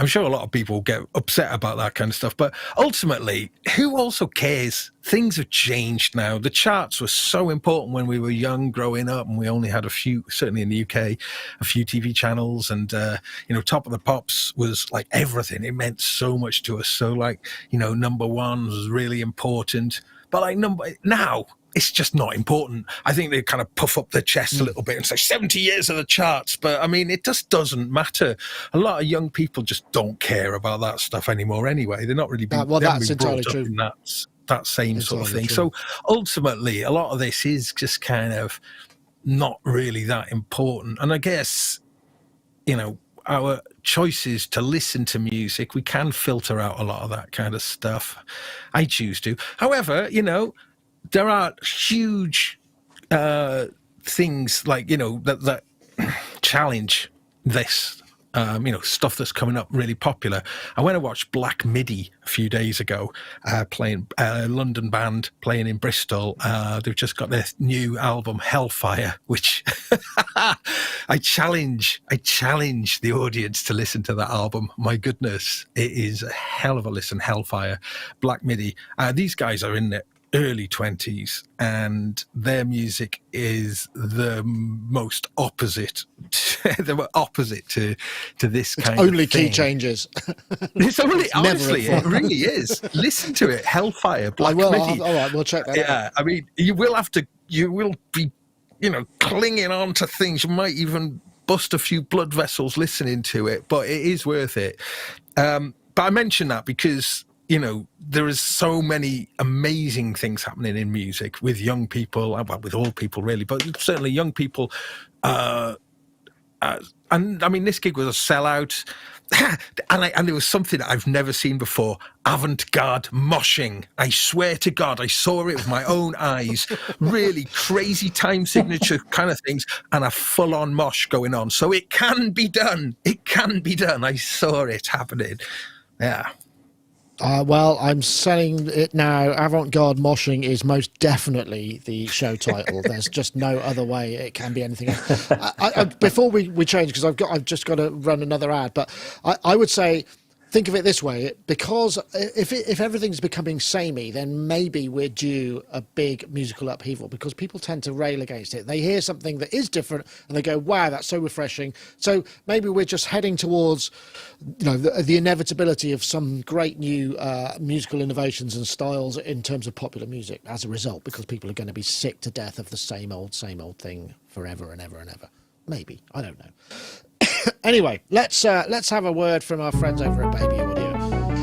sure a lot of people get upset about that kind of stuff, but ultimately, who also cares? Things have changed now. The charts were so important when we were young, growing up, and we only had a few, certainly in the UK, a few TV channels, and, Top of the Pops was like everything. It meant so much to us. So, like, number one was really important, but like now, it's just not important. I think they kind of puff up their chest a little bit and say 70 years of the charts. But I mean, it just doesn't matter. A lot of young people just don't care about that stuff anymore anyway. They're not really being, that's entirely true. In that same sort of thing. True. So ultimately, a lot of this is just kind of not really that important. And I guess, our choices to listen to music, we can filter out a lot of that kind of stuff. I choose to. However, there are huge things like, that challenge this, stuff that's coming up really popular. I went and watched Black Midi a few days ago, playing a London band playing in Bristol. They've just got their new album Hellfire, which I challenge the audience to listen to that album. My goodness, it is a hell of a listen. Hellfire, Black Midi. These guys are in their early 20s, and their music is the most opposite to this kind of thing. Only key changes. It's only, honestly, it really is. Listen to it, Hellfire, Black Midi. All right, we'll check that out. Yeah, I mean, you will be, clinging on to things. You might even bust a few blood vessels listening to it, but it is worth it. But I mention that because, there is so many amazing things happening in music with young people, well, with all people really, but certainly young people. And I mean, this gig was a sellout. and there was something that I've never seen before: avant-garde moshing. I swear to God, I saw it with my own eyes. Really crazy time signature kind of things, and a full-on mosh going on. So it can be done. It can be done. I saw it happening. Yeah. Well, I'm saying it now. Avant-garde moshing is most definitely the show title. There's just no other way it can be anything else. Before we change, because I've just got to run another ad, but I would say, think of it this way, because if everything's becoming samey, then maybe we're due a big musical upheaval, because people tend to rail against it. They hear something that is different and they go, wow, that's so refreshing. So maybe we're just heading towards, the inevitability of some great new musical innovations and styles in terms of popular music as a result, because people are going to be sick to death of the same old thing forever and ever and ever. Maybe, I don't know. Anyway, let's have a word from our friends over at Baby Audio.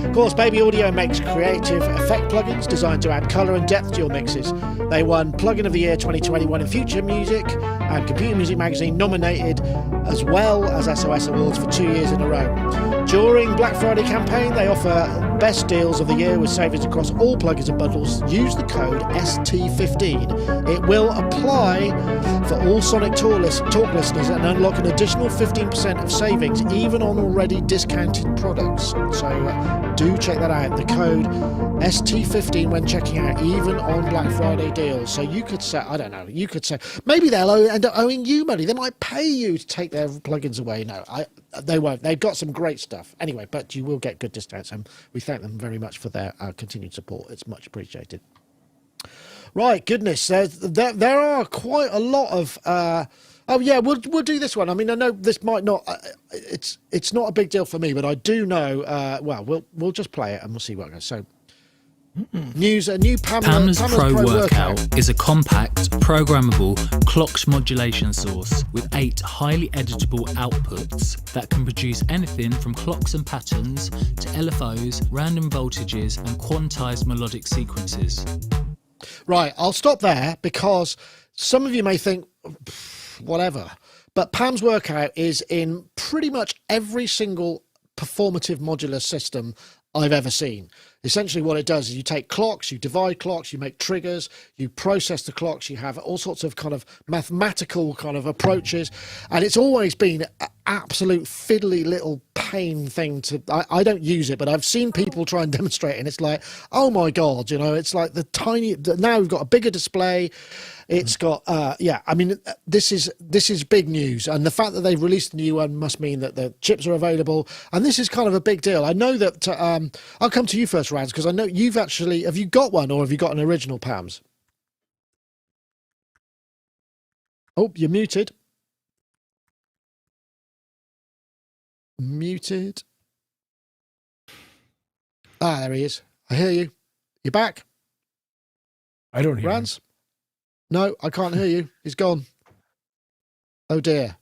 Of course, Baby Audio makes creative effect plugins designed to add colour and depth to your mixes. They won Plugin of the Year 2021 in Future Music and Computer Music Magazine nominated, as well as SOS Awards for 2 years in a row. During Black Friday campaign, they offer best deals of the year with savings across all plugins and bundles. Use the code ST15. It will apply for all Sonic Talk listeners and unlock an additional 15% of savings, even on already discounted products. So do check that out. The code ST15 when checking out, even on Black Friday deals. So you could say, I don't know, maybe they'll end up owing you money. They might pay you to take their plugins away. No, they won't. They've got some great stuff. Anyway, but you will get good discounts, and we thank them very much for their continued support. It's much appreciated. Right, goodness, there are quite a lot of. We'll do this one. I mean, I know this might not. It's not a big deal for me, but I do know. We'll just play it and we'll see what goes. So. News: a new Pams Pro Workout is a compact, programmable clock modulation source with 8 highly editable outputs that can produce anything from clocks and patterns to LFOs, random voltages, and quantized melodic sequences. Right, I'll stop there because some of you may think, whatever, but Pams Workout is in pretty much every single performative modular system I've ever seen. Essentially what it does is you take clocks, you divide clocks, you make triggers, you process the clocks, you have all sorts of kind of mathematical kind of approaches, and it's always been an absolute fiddly little pain thing to. I don't use it, but I've seen people try and demonstrate it, and it's like, oh my god, it's like now we've got a bigger display. It's got I mean, this is big news, and the fact that they've released a new one must mean that the chips are available, and this is kind of a big deal. I know that I'll come to you first, Ranz, because I know have you got one, or have you got an original Pams? Oh, you're muted. There he is. I hear you. You're back. I don't hear Ranz? No, I can't hear you. He's gone. Oh dear.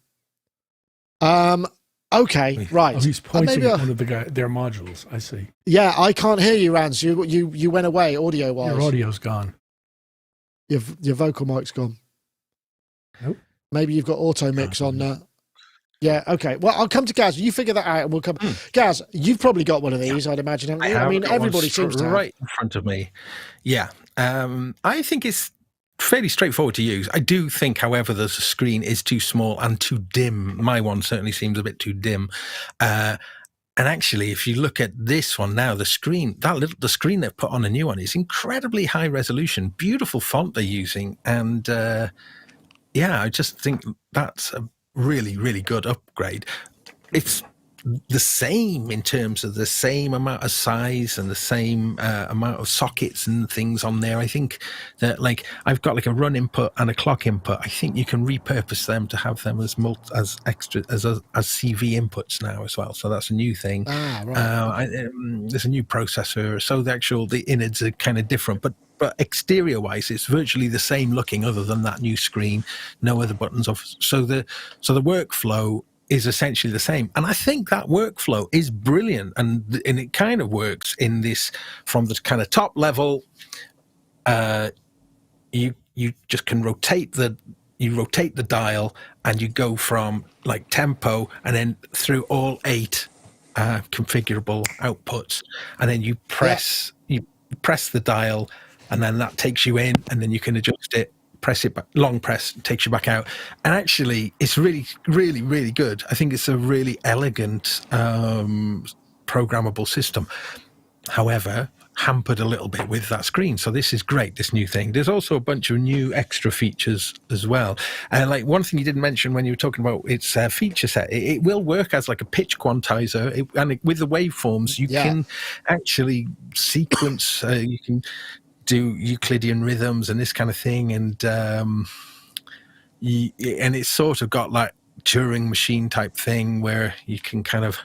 Okay, right. Oh, he's pointing at one of their modules. I see. Yeah, I can't hear you, Ranz. You went away audio-wise. Your audio's gone. Your vocal mic's gone. Nope. Maybe you've got auto mix on. Yeah, okay. Well, I'll come to Gaz. You figure that out, and we'll come. Gaz, you've probably got one of these, I'd imagine, haven't you? I mean, everybody seems to have. Right in front of me. Yeah. I think it's fairly straightforward to use. I do think, however, the screen is too small and too dim. My one certainly seems a bit too dim. And actually, if you look at this one now, the screen they've put on a new one is incredibly high resolution, beautiful font they're using, and I just think that's a really, really good upgrade. It's the same in terms of the same amount of size and the same amount of sockets and things on there. I think that I've got a run input and a clock input. I think you can repurpose them to have them as extra as CV inputs now as well. So that's a new thing. Right. There's a new processor, so the innards are kind of different, but exterior wise, it's virtually the same looking, other than that new screen, no other buttons off. So the workflow is essentially the same. And I think that workflow is brilliant. And it kind of works in this, from the kind of top level, you just can rotate the dial, and you go from tempo and then through all 8 configurable outputs. And then you press the dial, and then that takes you in, and then you can adjust it. Press it back, long press takes you back out, and actually it's really, really, really good. I think it's a really elegant programmable system. however, hampered a little bit with that screen. So this is great, this new thing. There's also a bunch of new extra features as well. Like one thing you didn't mention when you were talking about its feature set, it will work as like a pitch quantizer. With the waveforms, you can actually sequence, you can do Euclidean rhythms and this kind of thing. And it's sort of got like Turing machine type thing where you can kind of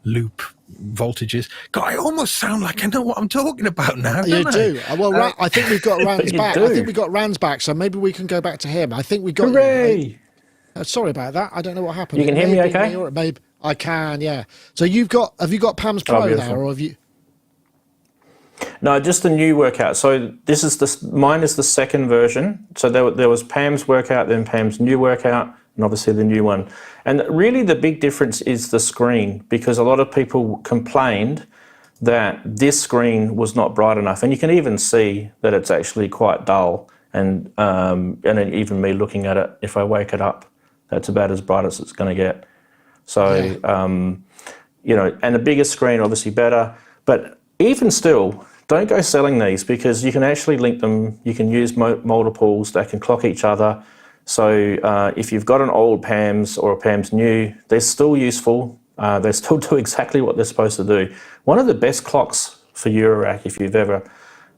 loop voltages. God, I almost sound like I know what I'm talking about now. You do. Well, I think we've got Ranz back. I think we got Ranz back, so maybe we can go back to him. I think we got. Hooray! Sorry about that. I don't know what happened. You can hear me okay? Or maybe I can. Yeah. So have you got Pams Pro there, or have you? No, just the new workout. So this is mine is the second version. So there was Pam's workout, then Pam's new workout, and obviously the new one. And really the big difference is the screen, because a lot of people complained that this screen was not bright enough. And you can even see that it's actually quite dull. And even me looking at it, if I wake it up, that's about as bright as it's going to get. So, and a bigger screen, obviously better. But even still, don't go selling these, because you can actually link them. You can use multiples that can clock each other. So if you've got an old Pams or a Pams new, they're still useful. They still do exactly what they're supposed to do. One of the best clocks for Eurorack, if you've ever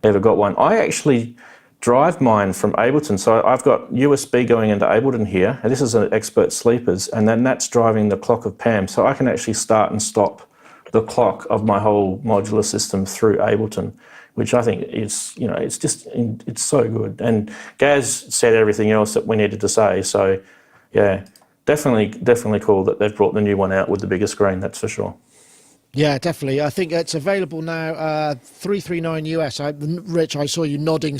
got one. I actually drive mine from Ableton. So I've got USB going into Ableton here, and this is an Expert Sleepers, and then that's driving the clock of Pam. So I can actually start and stop the clock of my whole modular system through Ableton, which I think is, it's so good. And Gaz said everything else that we needed to say. So, yeah, definitely cool that they've brought the new one out with the bigger screen, that's for sure. Yeah, definitely. I think it's available now, $339 US. Rich, I saw you nodding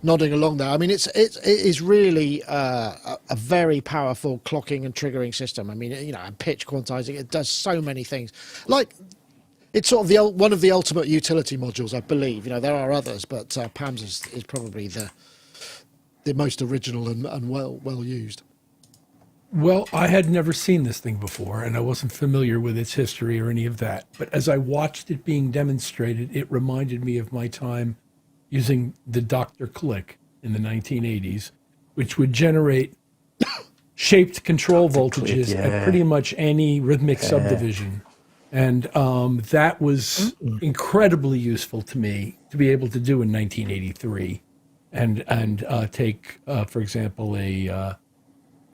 along there. I mean, it is really a very powerful clocking and triggering system. I mean, and pitch quantizing. It does so many things. Like, it's sort of one of the ultimate utility modules, I believe. There are others, but Pams is probably the most original and well used. Well, I had never seen this thing before, and I wasn't familiar with its history or any of that. But as I watched it being demonstrated, it reminded me of my time using the Dr. Click in the 1980s, which would generate shaped control voltages at pretty much any rhythmic subdivision. And that was incredibly useful to me to be able to do in 1983, and take, for example, a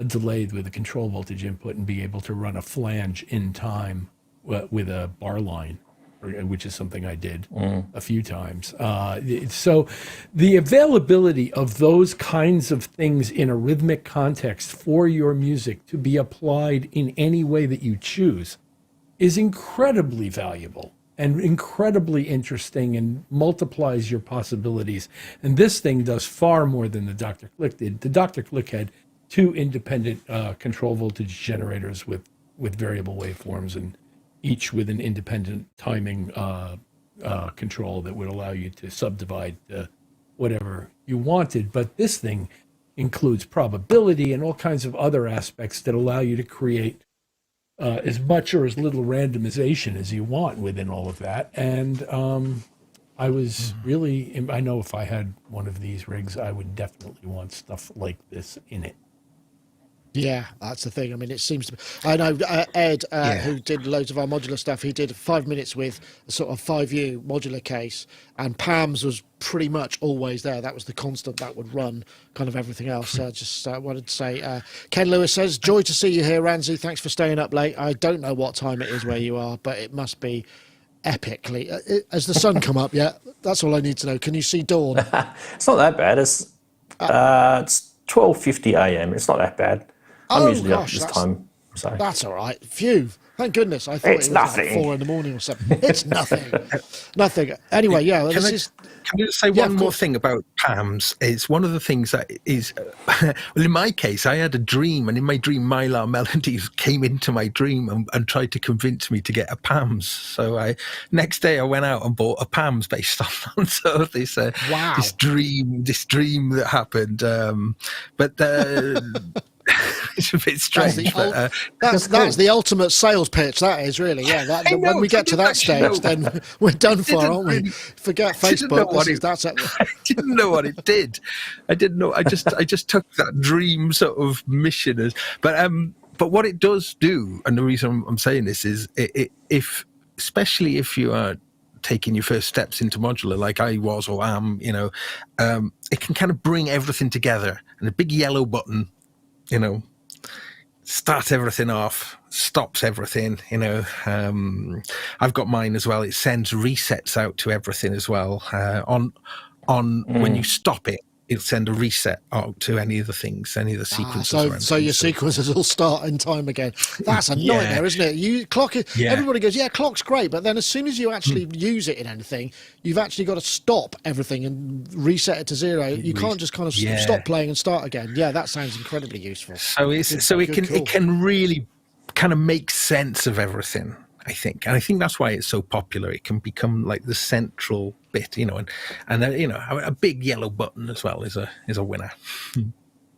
delay with a control voltage input and be able to run a flange in time with a bar line, which is something I did a few times. So the availability of those kinds of things in a rhythmic context for your music to be applied in any way that you choose is incredibly valuable and incredibly interesting and multiplies your possibilities. And this thing does far more than the Dr. Click did. The Dr. Click had two independent control voltage generators with variable waveforms, and each with an independent timing control that would allow you to subdivide whatever you wanted. But this thing includes probability and all kinds of other aspects that allow you to create as much or as little randomization as you want within all of that. And I was really, I know if I had one of these rigs, I would definitely want stuff like this in it. Yeah, that's the thing. I mean, it seems to be. I know Ed, who did loads of our modular stuff, he did 5 minutes with a sort of 5U modular case, and Pams was pretty much always there. That was the constant that would run kind of everything else. Just wanted to say, Ken Lewis says, joy to see you here, Ranzee. Thanks for staying up late. I don't know what time it is where you are, but it must be epically. Has the sun come up yet? That's all I need to know. Can you see dawn? It's not that bad. It's 12:50 a.m. It's not that bad. I'm usually up this time. So. That's all right. Phew. Thank goodness. I thought it was nothing. Like 4 a.m. or something. It's nothing. Nothing. Anyway, yeah. Well, Can I just say one more thing about Pams? It's one of the things that is, well, in my case, I had a dream, and in my dream, Mylar Melodies came into my dream and tried to convince me to get a Pams. So next day I went out and bought a Pams based on so this this dream that happened. But It's a bit strange. That's the ultimate sales pitch. That is really, yeah. When we get to that stage, then we're done for, aren't we? Forget Facebook. I didn't know what it did. I didn't know. I just took that dream sort of mission as, but what it does do, and the reason I'm saying this is, especially if you are taking your first steps into modular, like I was or am, it can kind of bring everything together, and a big yellow button, starts everything off, stops everything. I've got mine as well. It sends resets out to everything as well. When you stop it, it'll send a reset out to any of the things, any of the sequences. So your sequences will start in time again. That's a nightmare, isn't it? Everybody goes, yeah, clock's great, but then as soon as you actually use it in anything, you've actually got to stop everything and reset it to zero. You can't just kind of stop playing and start again. Yeah, that sounds incredibly useful. It can really kind of make sense of everything, I think, and I think that's why it's so popular. It can become like the central bit, and a big yellow button as well is a winner.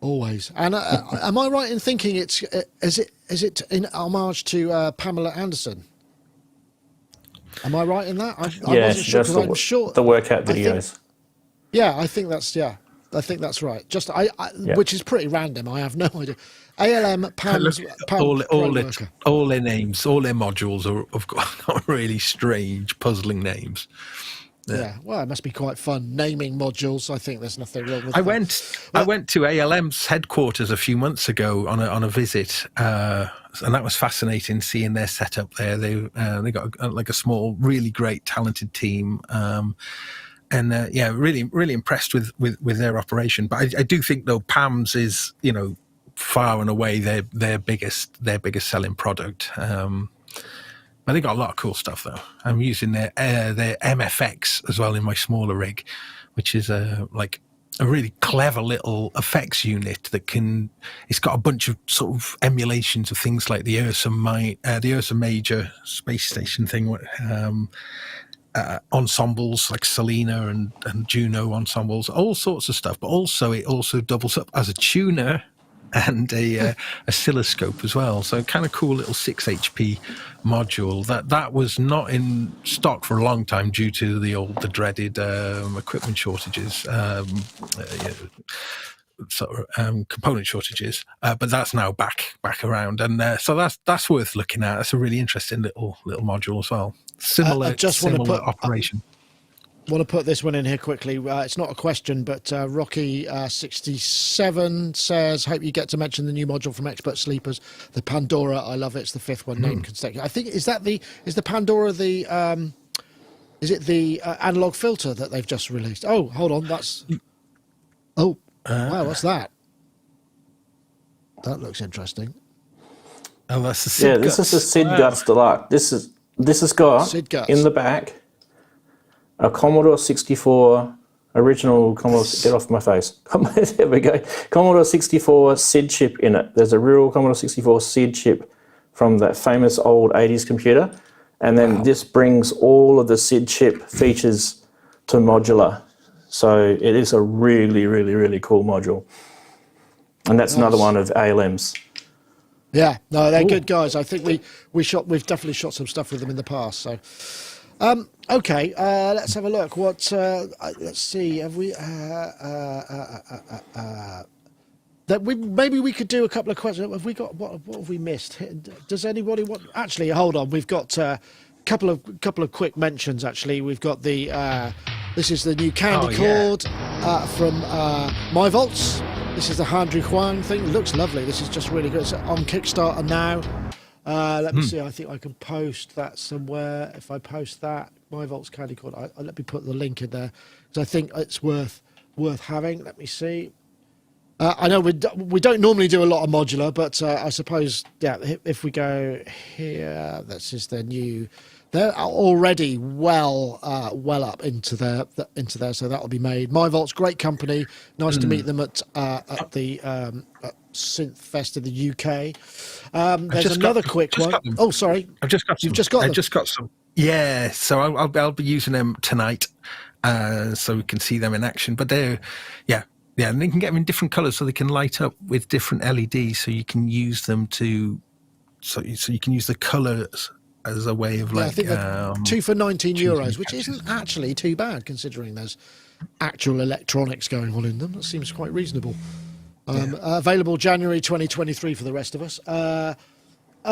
Always. And am I right in thinking is it in homage to Pamela Anderson? Am I right in that? I wasn't sure, because I'm sure the workout videos. I think that's right. Just which is pretty random. I have no idea. ALM, Pams, all their names, all their modules have got really strange, puzzling names. Yeah, well, it must be quite fun naming modules. I think there's nothing wrong with I went to ALM's headquarters a few months ago on a visit, and that was fascinating seeing their setup there. They got a small, really great, talented team. Really, really impressed with their operation. But I do think though Pams is far and away their biggest selling product. But they got a lot of cool stuff though. I'm using their MFX as well in my smaller rig, which is a really clever little effects unit that it's got a bunch of sort of emulations of things like the Ursa Major space station thing, ensembles like Selena and Juno ensembles, all sorts of stuff. But also it also doubles up as a tuner and a oscilloscope as well. So kind of cool little 6 HP module that was not in stock for a long time due to the dreaded equipment shortages, component shortages. But that's now back around, and so that's worth looking at. It's a really interesting little module as well. Similar operation. Want to put this one in here quickly. It's not a question, but Rocky67 says, hope you get to mention the new module from Expert Sleepers, the Pandora. I love it. It's the fifth one named consecutive. I think, is the Pandora the analog filter that they've just released? Oh, hold on. Wow, what's that? That looks interesting. Oh, that's the Sid Guts. This is the Sid Guts Deluxe. This has got in the back a Commodore 64 original Commodore. Get off my face. There we go. Commodore 64 SID chip in it. There's a real Commodore 64 SID chip from that famous old 80s computer, and then this brings all of the SID chip features to modular. So it is a really, really, really cool module, and that's another one of ALM's. Yeah, no, they're good guys. I think we've definitely shot some stuff with them in the past. So. Okay, let's have a look. Let's see. Have we? Maybe we could do a couple of questions. Have we got what have we missed? Does anybody want? Actually, hold on. We've got a couple of quick mentions. Actually, we've got this is the new candy cord from My Volts. This is the Handry Huang thing. It looks lovely. This is just really good. It's on Kickstarter now. Let me see. I think I can post that somewhere. If I post that, My Volts candy cord, let me put the link in there because I think it's worth having. Let me see. I know we don't normally do a lot of modular, but I suppose if we go here, this is their new. They're already well up into there, so that'll be made. My Volts, great company. Nice to meet them at the Synth Fest in the UK. There's another quick one. Oh, sorry. I've just got some. You've just got them. I've just got some. Yeah, so I'll be using them tonight, so we can see them in action. But they're Yeah, and you can get them in different colours so they can light up with different LEDs. So you can use them to, so you can use the colours as a way of I think they're 2 for €19, which pictures. isn't actually too bad considering there's actual electronics going on in them. That seems quite reasonable. Available January 2023 for the rest of us. Oh,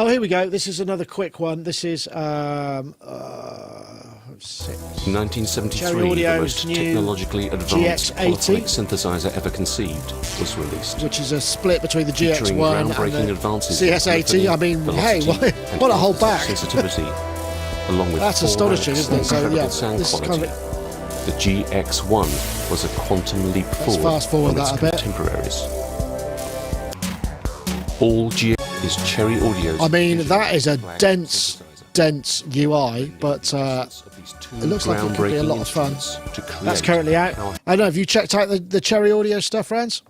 here we go. This is another quick one. This is 1973, Cherry the Audio's most new technologically advanced GX80, polyphonic synthesizer ever conceived, was released. which is a split between the Featuring GX1 and groundbreaking the advances in CS80. I mean, hey, velocity, and what a hold back. sensitivity, along with That's 4 astonishing, ranks isn't it? So, incredible yeah, sound this is quality. kind of The GX1 was a quantum leap forward fast forward from its that a bit. contemporaries. All GX is Cherry Audio's. I mean, digital that is a flag dense UI, but it looks like it could be a lot of fun. That's currently out. I don't know, have you checked out the Cherry Audio stuff, Ranz?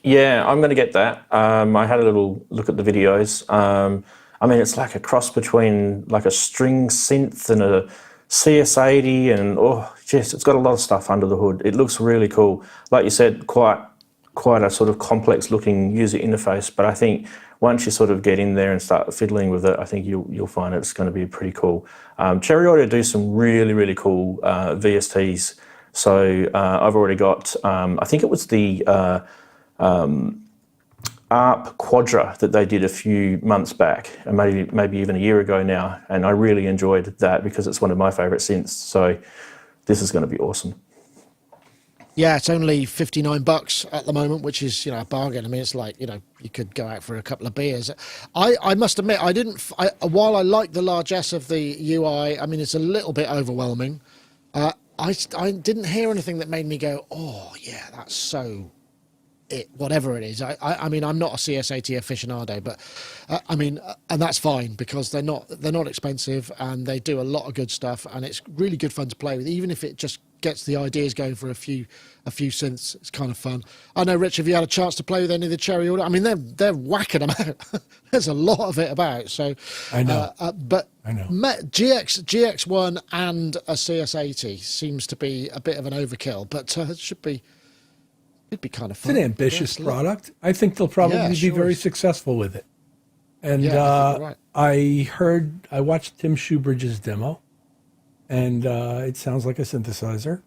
Yeah, I'm going to get that. I had a little look at the videos. I mean, it's like a cross between like a string synth and a CS80, and it's got a lot of stuff under the hood. It looks really cool. Like you said, quite a sort of complex looking user interface, but I think once you sort of get in there and start fiddling with it, I think you'll find it's going to be pretty cool. Cherry Audio do some really, really cool VSTs. So I've already got, I think it was the ARP Quadra that they did a few months back, and maybe even a year ago now, and I really enjoyed that because it's one of my favourite synths. So this is going to be awesome. Yeah, it's only $59 at the moment, which is, a bargain. I mean, it's like, you could go out for a couple of beers. I must admit, while I like the largesse of the UI, I mean, it's a little bit overwhelming. I didn't hear anything that made me go, oh yeah, that's so whatever it is. I mean, I'm not a CS80 aficionado, but I mean, and that's fine because they're not expensive and they do a lot of good stuff, and it's really good fun to play with, even if it just gets the ideas going for a few synths. It's kind of fun. I know, Rich, have you had a chance to play with any of the Cherry Audio? I mean, they're whacking them out. There's a lot of it about. So I know, but I know. GX1 and a CS80 seems to be a bit of an overkill, but it'd be kind of fun. It's an ambitious product. I think they'll probably be very successful with it. And right. I watched Tim Shoebridge's demo, and it sounds like a synthesizer.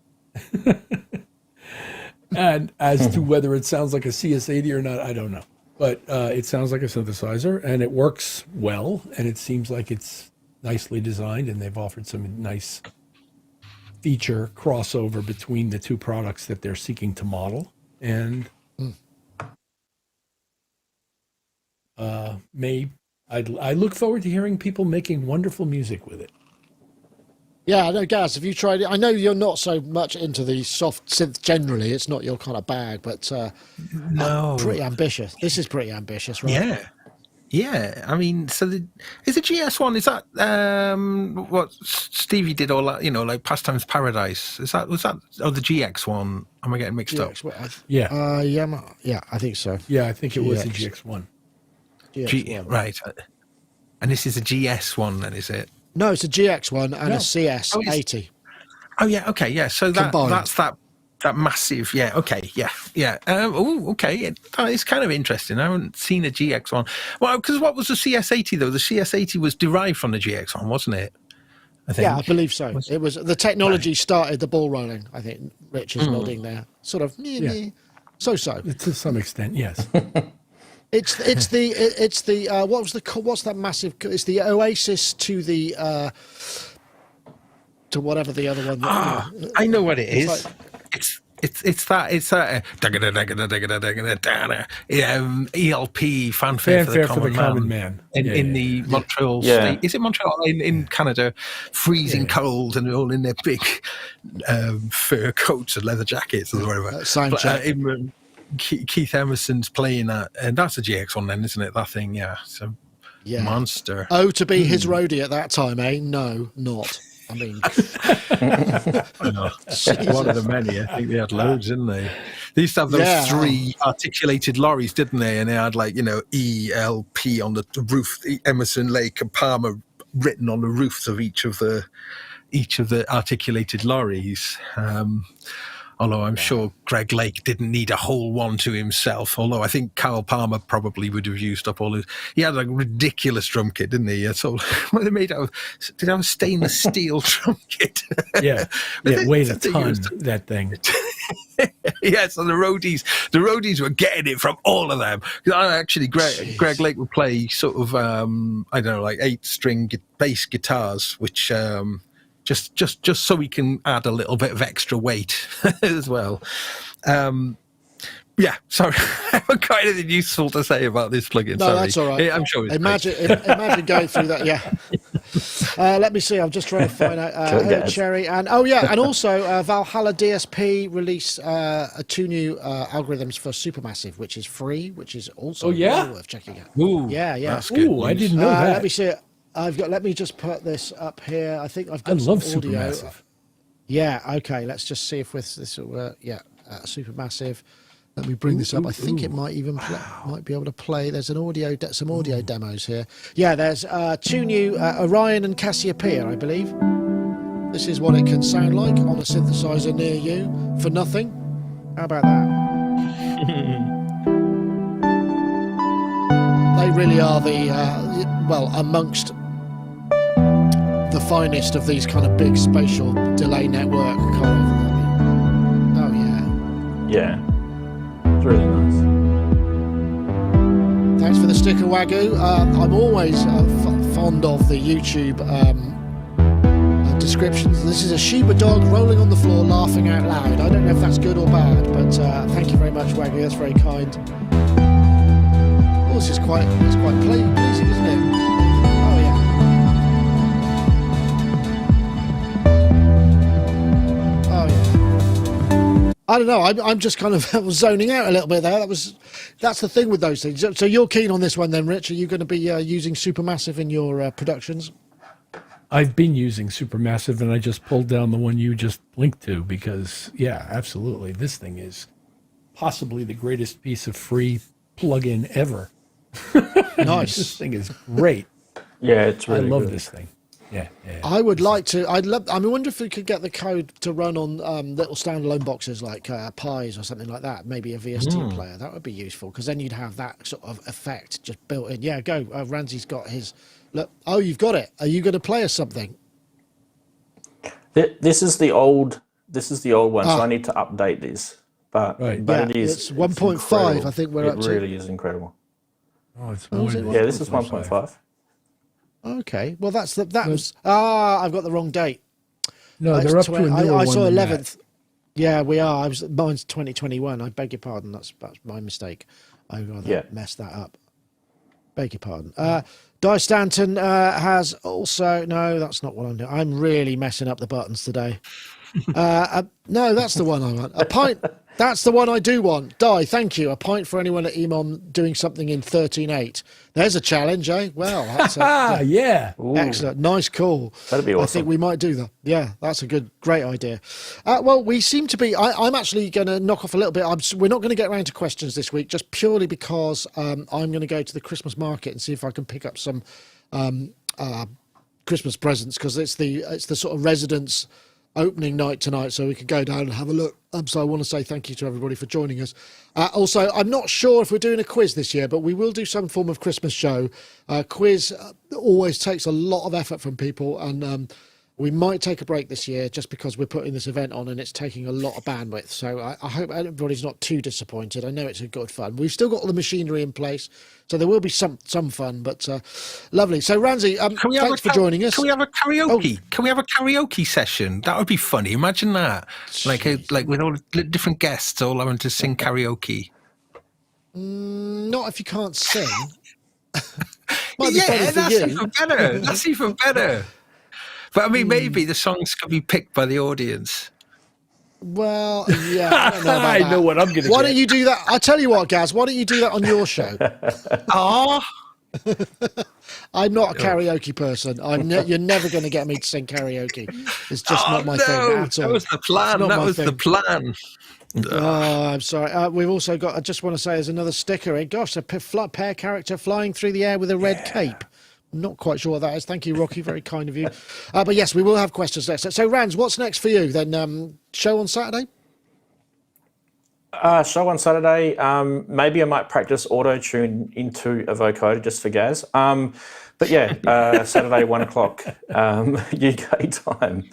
And as to whether it sounds like a CS80 or not, I don't know. But it sounds like a synthesizer, and it works well, and it seems like it's nicely designed, and they've offered some nice feature crossover between the two products that they're seeking to model. And I look forward to hearing people making wonderful music with it. Yeah, I know, Gaz, have you tried it? I know you're not so much into the soft synth generally. It's not your kind of bag, but No. pretty ambitious. This is pretty ambitious, right? Yeah. I mean, so is the GS1, is that what Stevie did all that, like Pastimes Paradise? Was that, the GX1? Am I getting mixed up? Yeah. Yeah, I think so. Yeah, I think it was the GX1. GX1. Right. And this is a GS1 then, is it? No, it's a GX1 and a CS80. Oh, yeah, okay, yeah. So that's that massive, yeah, okay, yeah. Okay, that is kind of interesting. I haven't seen a GX1. Well, because what was the CS80 though? The CS80 was derived from the GX1, wasn't it? I think. Yeah, I believe so. It was the technology started the ball rolling. I think Rich is nodding there, sort of. So. To some extent, yes. It's the what's that massive? It's the Oasis to the to whatever the other one. I know what it is. Like, it's that ELP fanfare for the common man in the Montreal state. Is it Montreal in Canada? Freezing cold, and they're all in their big fur coats and leather jackets or whatever. Keith Emerson's playing that, and that's a GX1 then, isn't it? That thing, yeah. So monster. Oh, to be his roadie at that time, eh? No, not. I mean, one of the many. I think they had loads, didn't they? They used to have those 3 articulated lorries, didn't they? And they had ELP on the roof, Emerson, Lake, and Palmer written on the roofs of each of the articulated lorries. Although I'm sure Greg Lake didn't need a whole one to himself. Although I think Carl Palmer probably would have used up all his. He had a ridiculous drum kit, didn't he? So what they made out of? Did have a stainless steel drum kit? Yeah, it weighed a ton. That thing. Yeah, so the roadies were getting it from all of them. Actually, Greg Lake would play sort of I don't know, like 8-string bass guitars, which just so we can add a little bit of extra weight as well. Yeah, sorry, I haven't got anything useful to say about this plugin. No, sorry. that's all right. I'm sure it's imagine going through that. Yeah. Let me see. I'm just trying to find out. Cherry and and also Valhalla DSP released 2 new algorithms for Supermassive, which is free, which is also well worth checking out. Ooh, yeah. That's good news. I didn't know that. Let me see it. Let me just put this up here. I think I've got I love some audio. Supermassive. Yeah. Okay. Let's just see if this will work. Yeah. Supermassive. Let me bring this up. I think it might even might be able to play. There's an some audio demos here. Yeah, there's 2 new Orion and Cassiopeia, I believe. This is what it can sound like on a synthesizer near you for nothing. How about that? They really are amongst the finest of these kind of big spatial delay network kind of. Oh yeah. Yeah. Really nice. Thanks for the sticker, Wagyu. I'm always fond of the YouTube descriptions. This is a Shiba dog rolling on the floor laughing out loud. I don't know if that's good or bad, but thank you very much, Wagyu. That's very kind. Oh, this is quite pleasing, isn't it? Oh yeah. Oh yeah. I don't know. I'm just kind of zoning out a little bit there. That's the thing with those things. So you're keen on this one then, Rich? Are you going to be using Supermassive in your productions? I've been using Supermassive, and I just pulled down the one you just linked to because, yeah, absolutely. This thing is possibly the greatest piece of free plugin ever. Nice. This thing is great. Yeah, it's really I love good. this thing. Yeah. I would like to. I wonder if we could get the code to run on little standalone boxes like Pies or something like that. Maybe a VST player. That would be useful because then you'd have that sort of effect just built in. Yeah, go. Ranzee's got his. Look. Oh, you've got it. Are you going to play us something? This is the old one, so I need to update this. But it is. It's 1.5. I think we're up to. It really is incredible. Oh, it's more than Yeah, this is 1.5. Okay. Well, that was. I've got the wrong date. No, they're up to a newer one. I saw than 11th. Yeah, we are. Mine's 2021. I beg your pardon. That's my mistake. I rather messed that up. Beg your pardon. Di Stanton has also. No, that's not what I'm doing. I'm really messing up the buttons today. No, that's the one I want. A pint. That's the one I do want. Di, thank you. A pint for anyone at Emon doing something in 13.8. There's a challenge, eh? Well, that's yeah. Excellent. Nice call. That'd be awesome. I think we might do that. Yeah, that's a great idea. Well, we seem to be. I'm actually going to knock off a little bit. We're not going to get around to questions this week, just purely because I'm going to go to the Christmas market and see if I can pick up some Christmas presents because it's the sort of residence opening night tonight, so we could go down and have a look. So I want to say thank you to everybody for joining us. Also, I'm not sure if we're doing a quiz this year, but we will do some form of Christmas show. Quiz always takes a lot of effort from people, and we might take a break this year just because we're putting this event on and it's taking a lot of bandwidth. So I hope everybody's not too disappointed. I know it's a good fun. We've still got all the machinery in place, so there will be some fun, but lovely. So Ranzee, thanks for joining us. Can we have a karaoke? Can we have a karaoke session? That would be funny. Imagine that, like with all the different guests all having to sing karaoke. Not if you can't sing. That's even better. But I mean, maybe the songs could be picked by the audience. Well, yeah, I don't know about I know what I'm going to do. Why don't you do that? I'll tell you what, Gaz, why don't you do that on your show? I'm not a karaoke person. You're never going to get me to sing karaoke. It's just not my thing at all. That was the plan. The plan. Oh, I'm sorry. We've also got, I just want to say, there's another sticker. Gosh, a pear character flying through the air with a red cape. Not quite sure what that is. Thank you, Rocky. Very kind of you. But yes, we will have questions next. So, Ranz, what's next for you then? Show on Saturday? Show on Saturday. Maybe I might practice auto-tune into a vocoder just for Gaz. But yeah, Saturday, 1 o'clock UK time.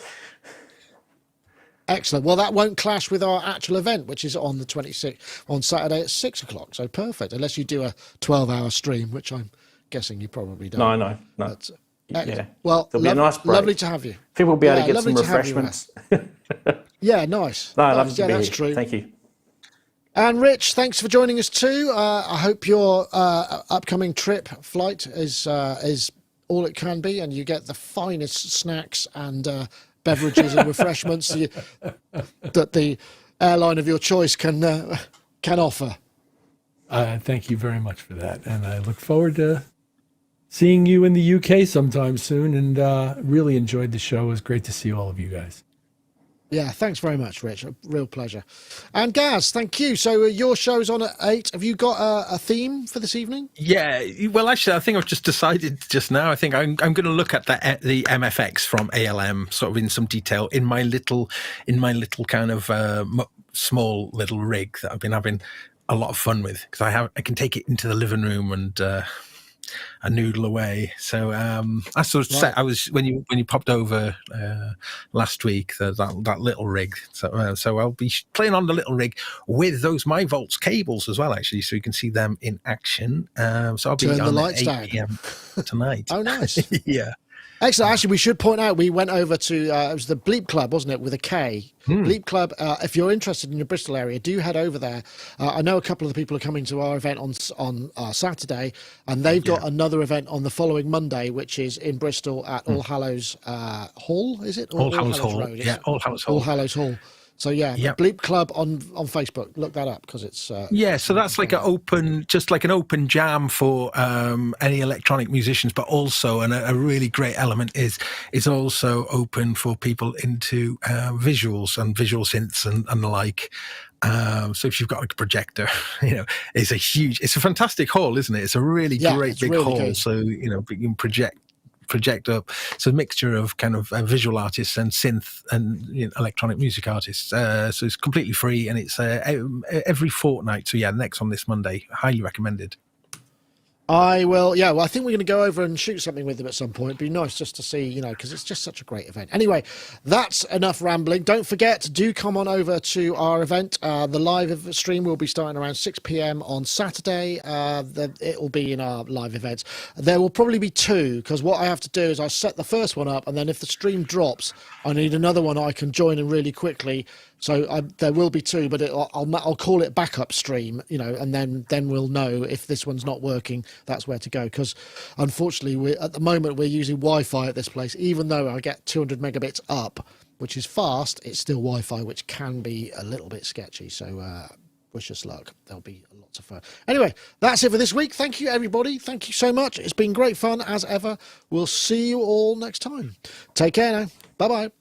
Excellent. Well, that won't clash with our actual event, which is on the 26th, on Saturday at 6 o'clock. So perfect, unless you do a 12-hour stream, which I'm guessing you probably don't. No. But, yeah. Well, there'll be a nice break. Lovely to have you. People will be able to get some refreshments. Yeah, nice. No, lovely to be that's here. true. Thank you. And Rich, thanks for joining us too. I hope your upcoming flight is all it can be, and you get the finest snacks and beverages and refreshments that the airline of your choice can offer. Thank you very much for that, and I look forward to seeing you in the UK sometime soon. And really enjoyed the show. It was great to see all of you guys. Yeah, thanks very much, Rich. A real pleasure. And Gaz, thank you. So your show's on at 8. Have you got a theme for this evening? Yeah, well, actually, I think I've just decided just now. I think I'm going to look at the MFX from ALM sort of in some detail in my little kind of small little rig that I've been having a lot of fun with, because I can take it into the living room and a noodle away. So I sort of set. I was when you popped over last week, that little rig. So I'll be playing on the little rig with those My Volts cables as well, actually, so you can see them in action. So I'll be Turn the on lights at 8 p.m. tonight. Oh, nice. Yeah. Excellent. Actually, we should point out we went over to it was the Bleep Club, wasn't it, with a K? Bleep Club. If you're interested in the Bristol area, do head over there. I know a couple of the people are coming to our event on Saturday, and they've got another event on the following Monday, which is in Bristol at All Hallows Hall. Is it? All Hallows Hall. Road, Yeah, All Hallows Hall. All Hallows Hall. So yeah, Bleep Club on Facebook. Look that up because it's so that's like an open jam for any electronic musicians, but also a really great element is also open for people into visuals and visual synths and the like. So if you've got like a projector, it's a fantastic hall, isn't it? It's a really great big hall. Good. So you can project up. So a mixture of kind of visual artists and synth and electronic music artists. So it's completely free, and it's every fortnight. So next on this Monday, highly recommended. I will, well, I think we're going to go over and shoot something with them at some point. It'd be nice just to see, because it's just such a great event. Anyway, that's enough rambling. Don't forget, do come on over to our event. The live stream will be starting around 6 p.m. on Saturday. It will be in our live events. There will probably be 2, because what I have to do is I set the first one up, and then if the stream drops, I need another one I can join in really quickly. So there will be 2, but I'll call it backup stream, and then we'll know if this one's not working. That's where to go, because unfortunately at the moment we're using Wi-Fi at this place. Even though I get 200 megabits up, which is fast, it's still Wi-Fi, which can be a little bit sketchy. So wish us luck. There'll be lots of fun. Anyway, that's it for this week. Thank you, everybody. Thank you so much. It's been great fun as ever. We'll see you all next time. Take care now. Bye-bye.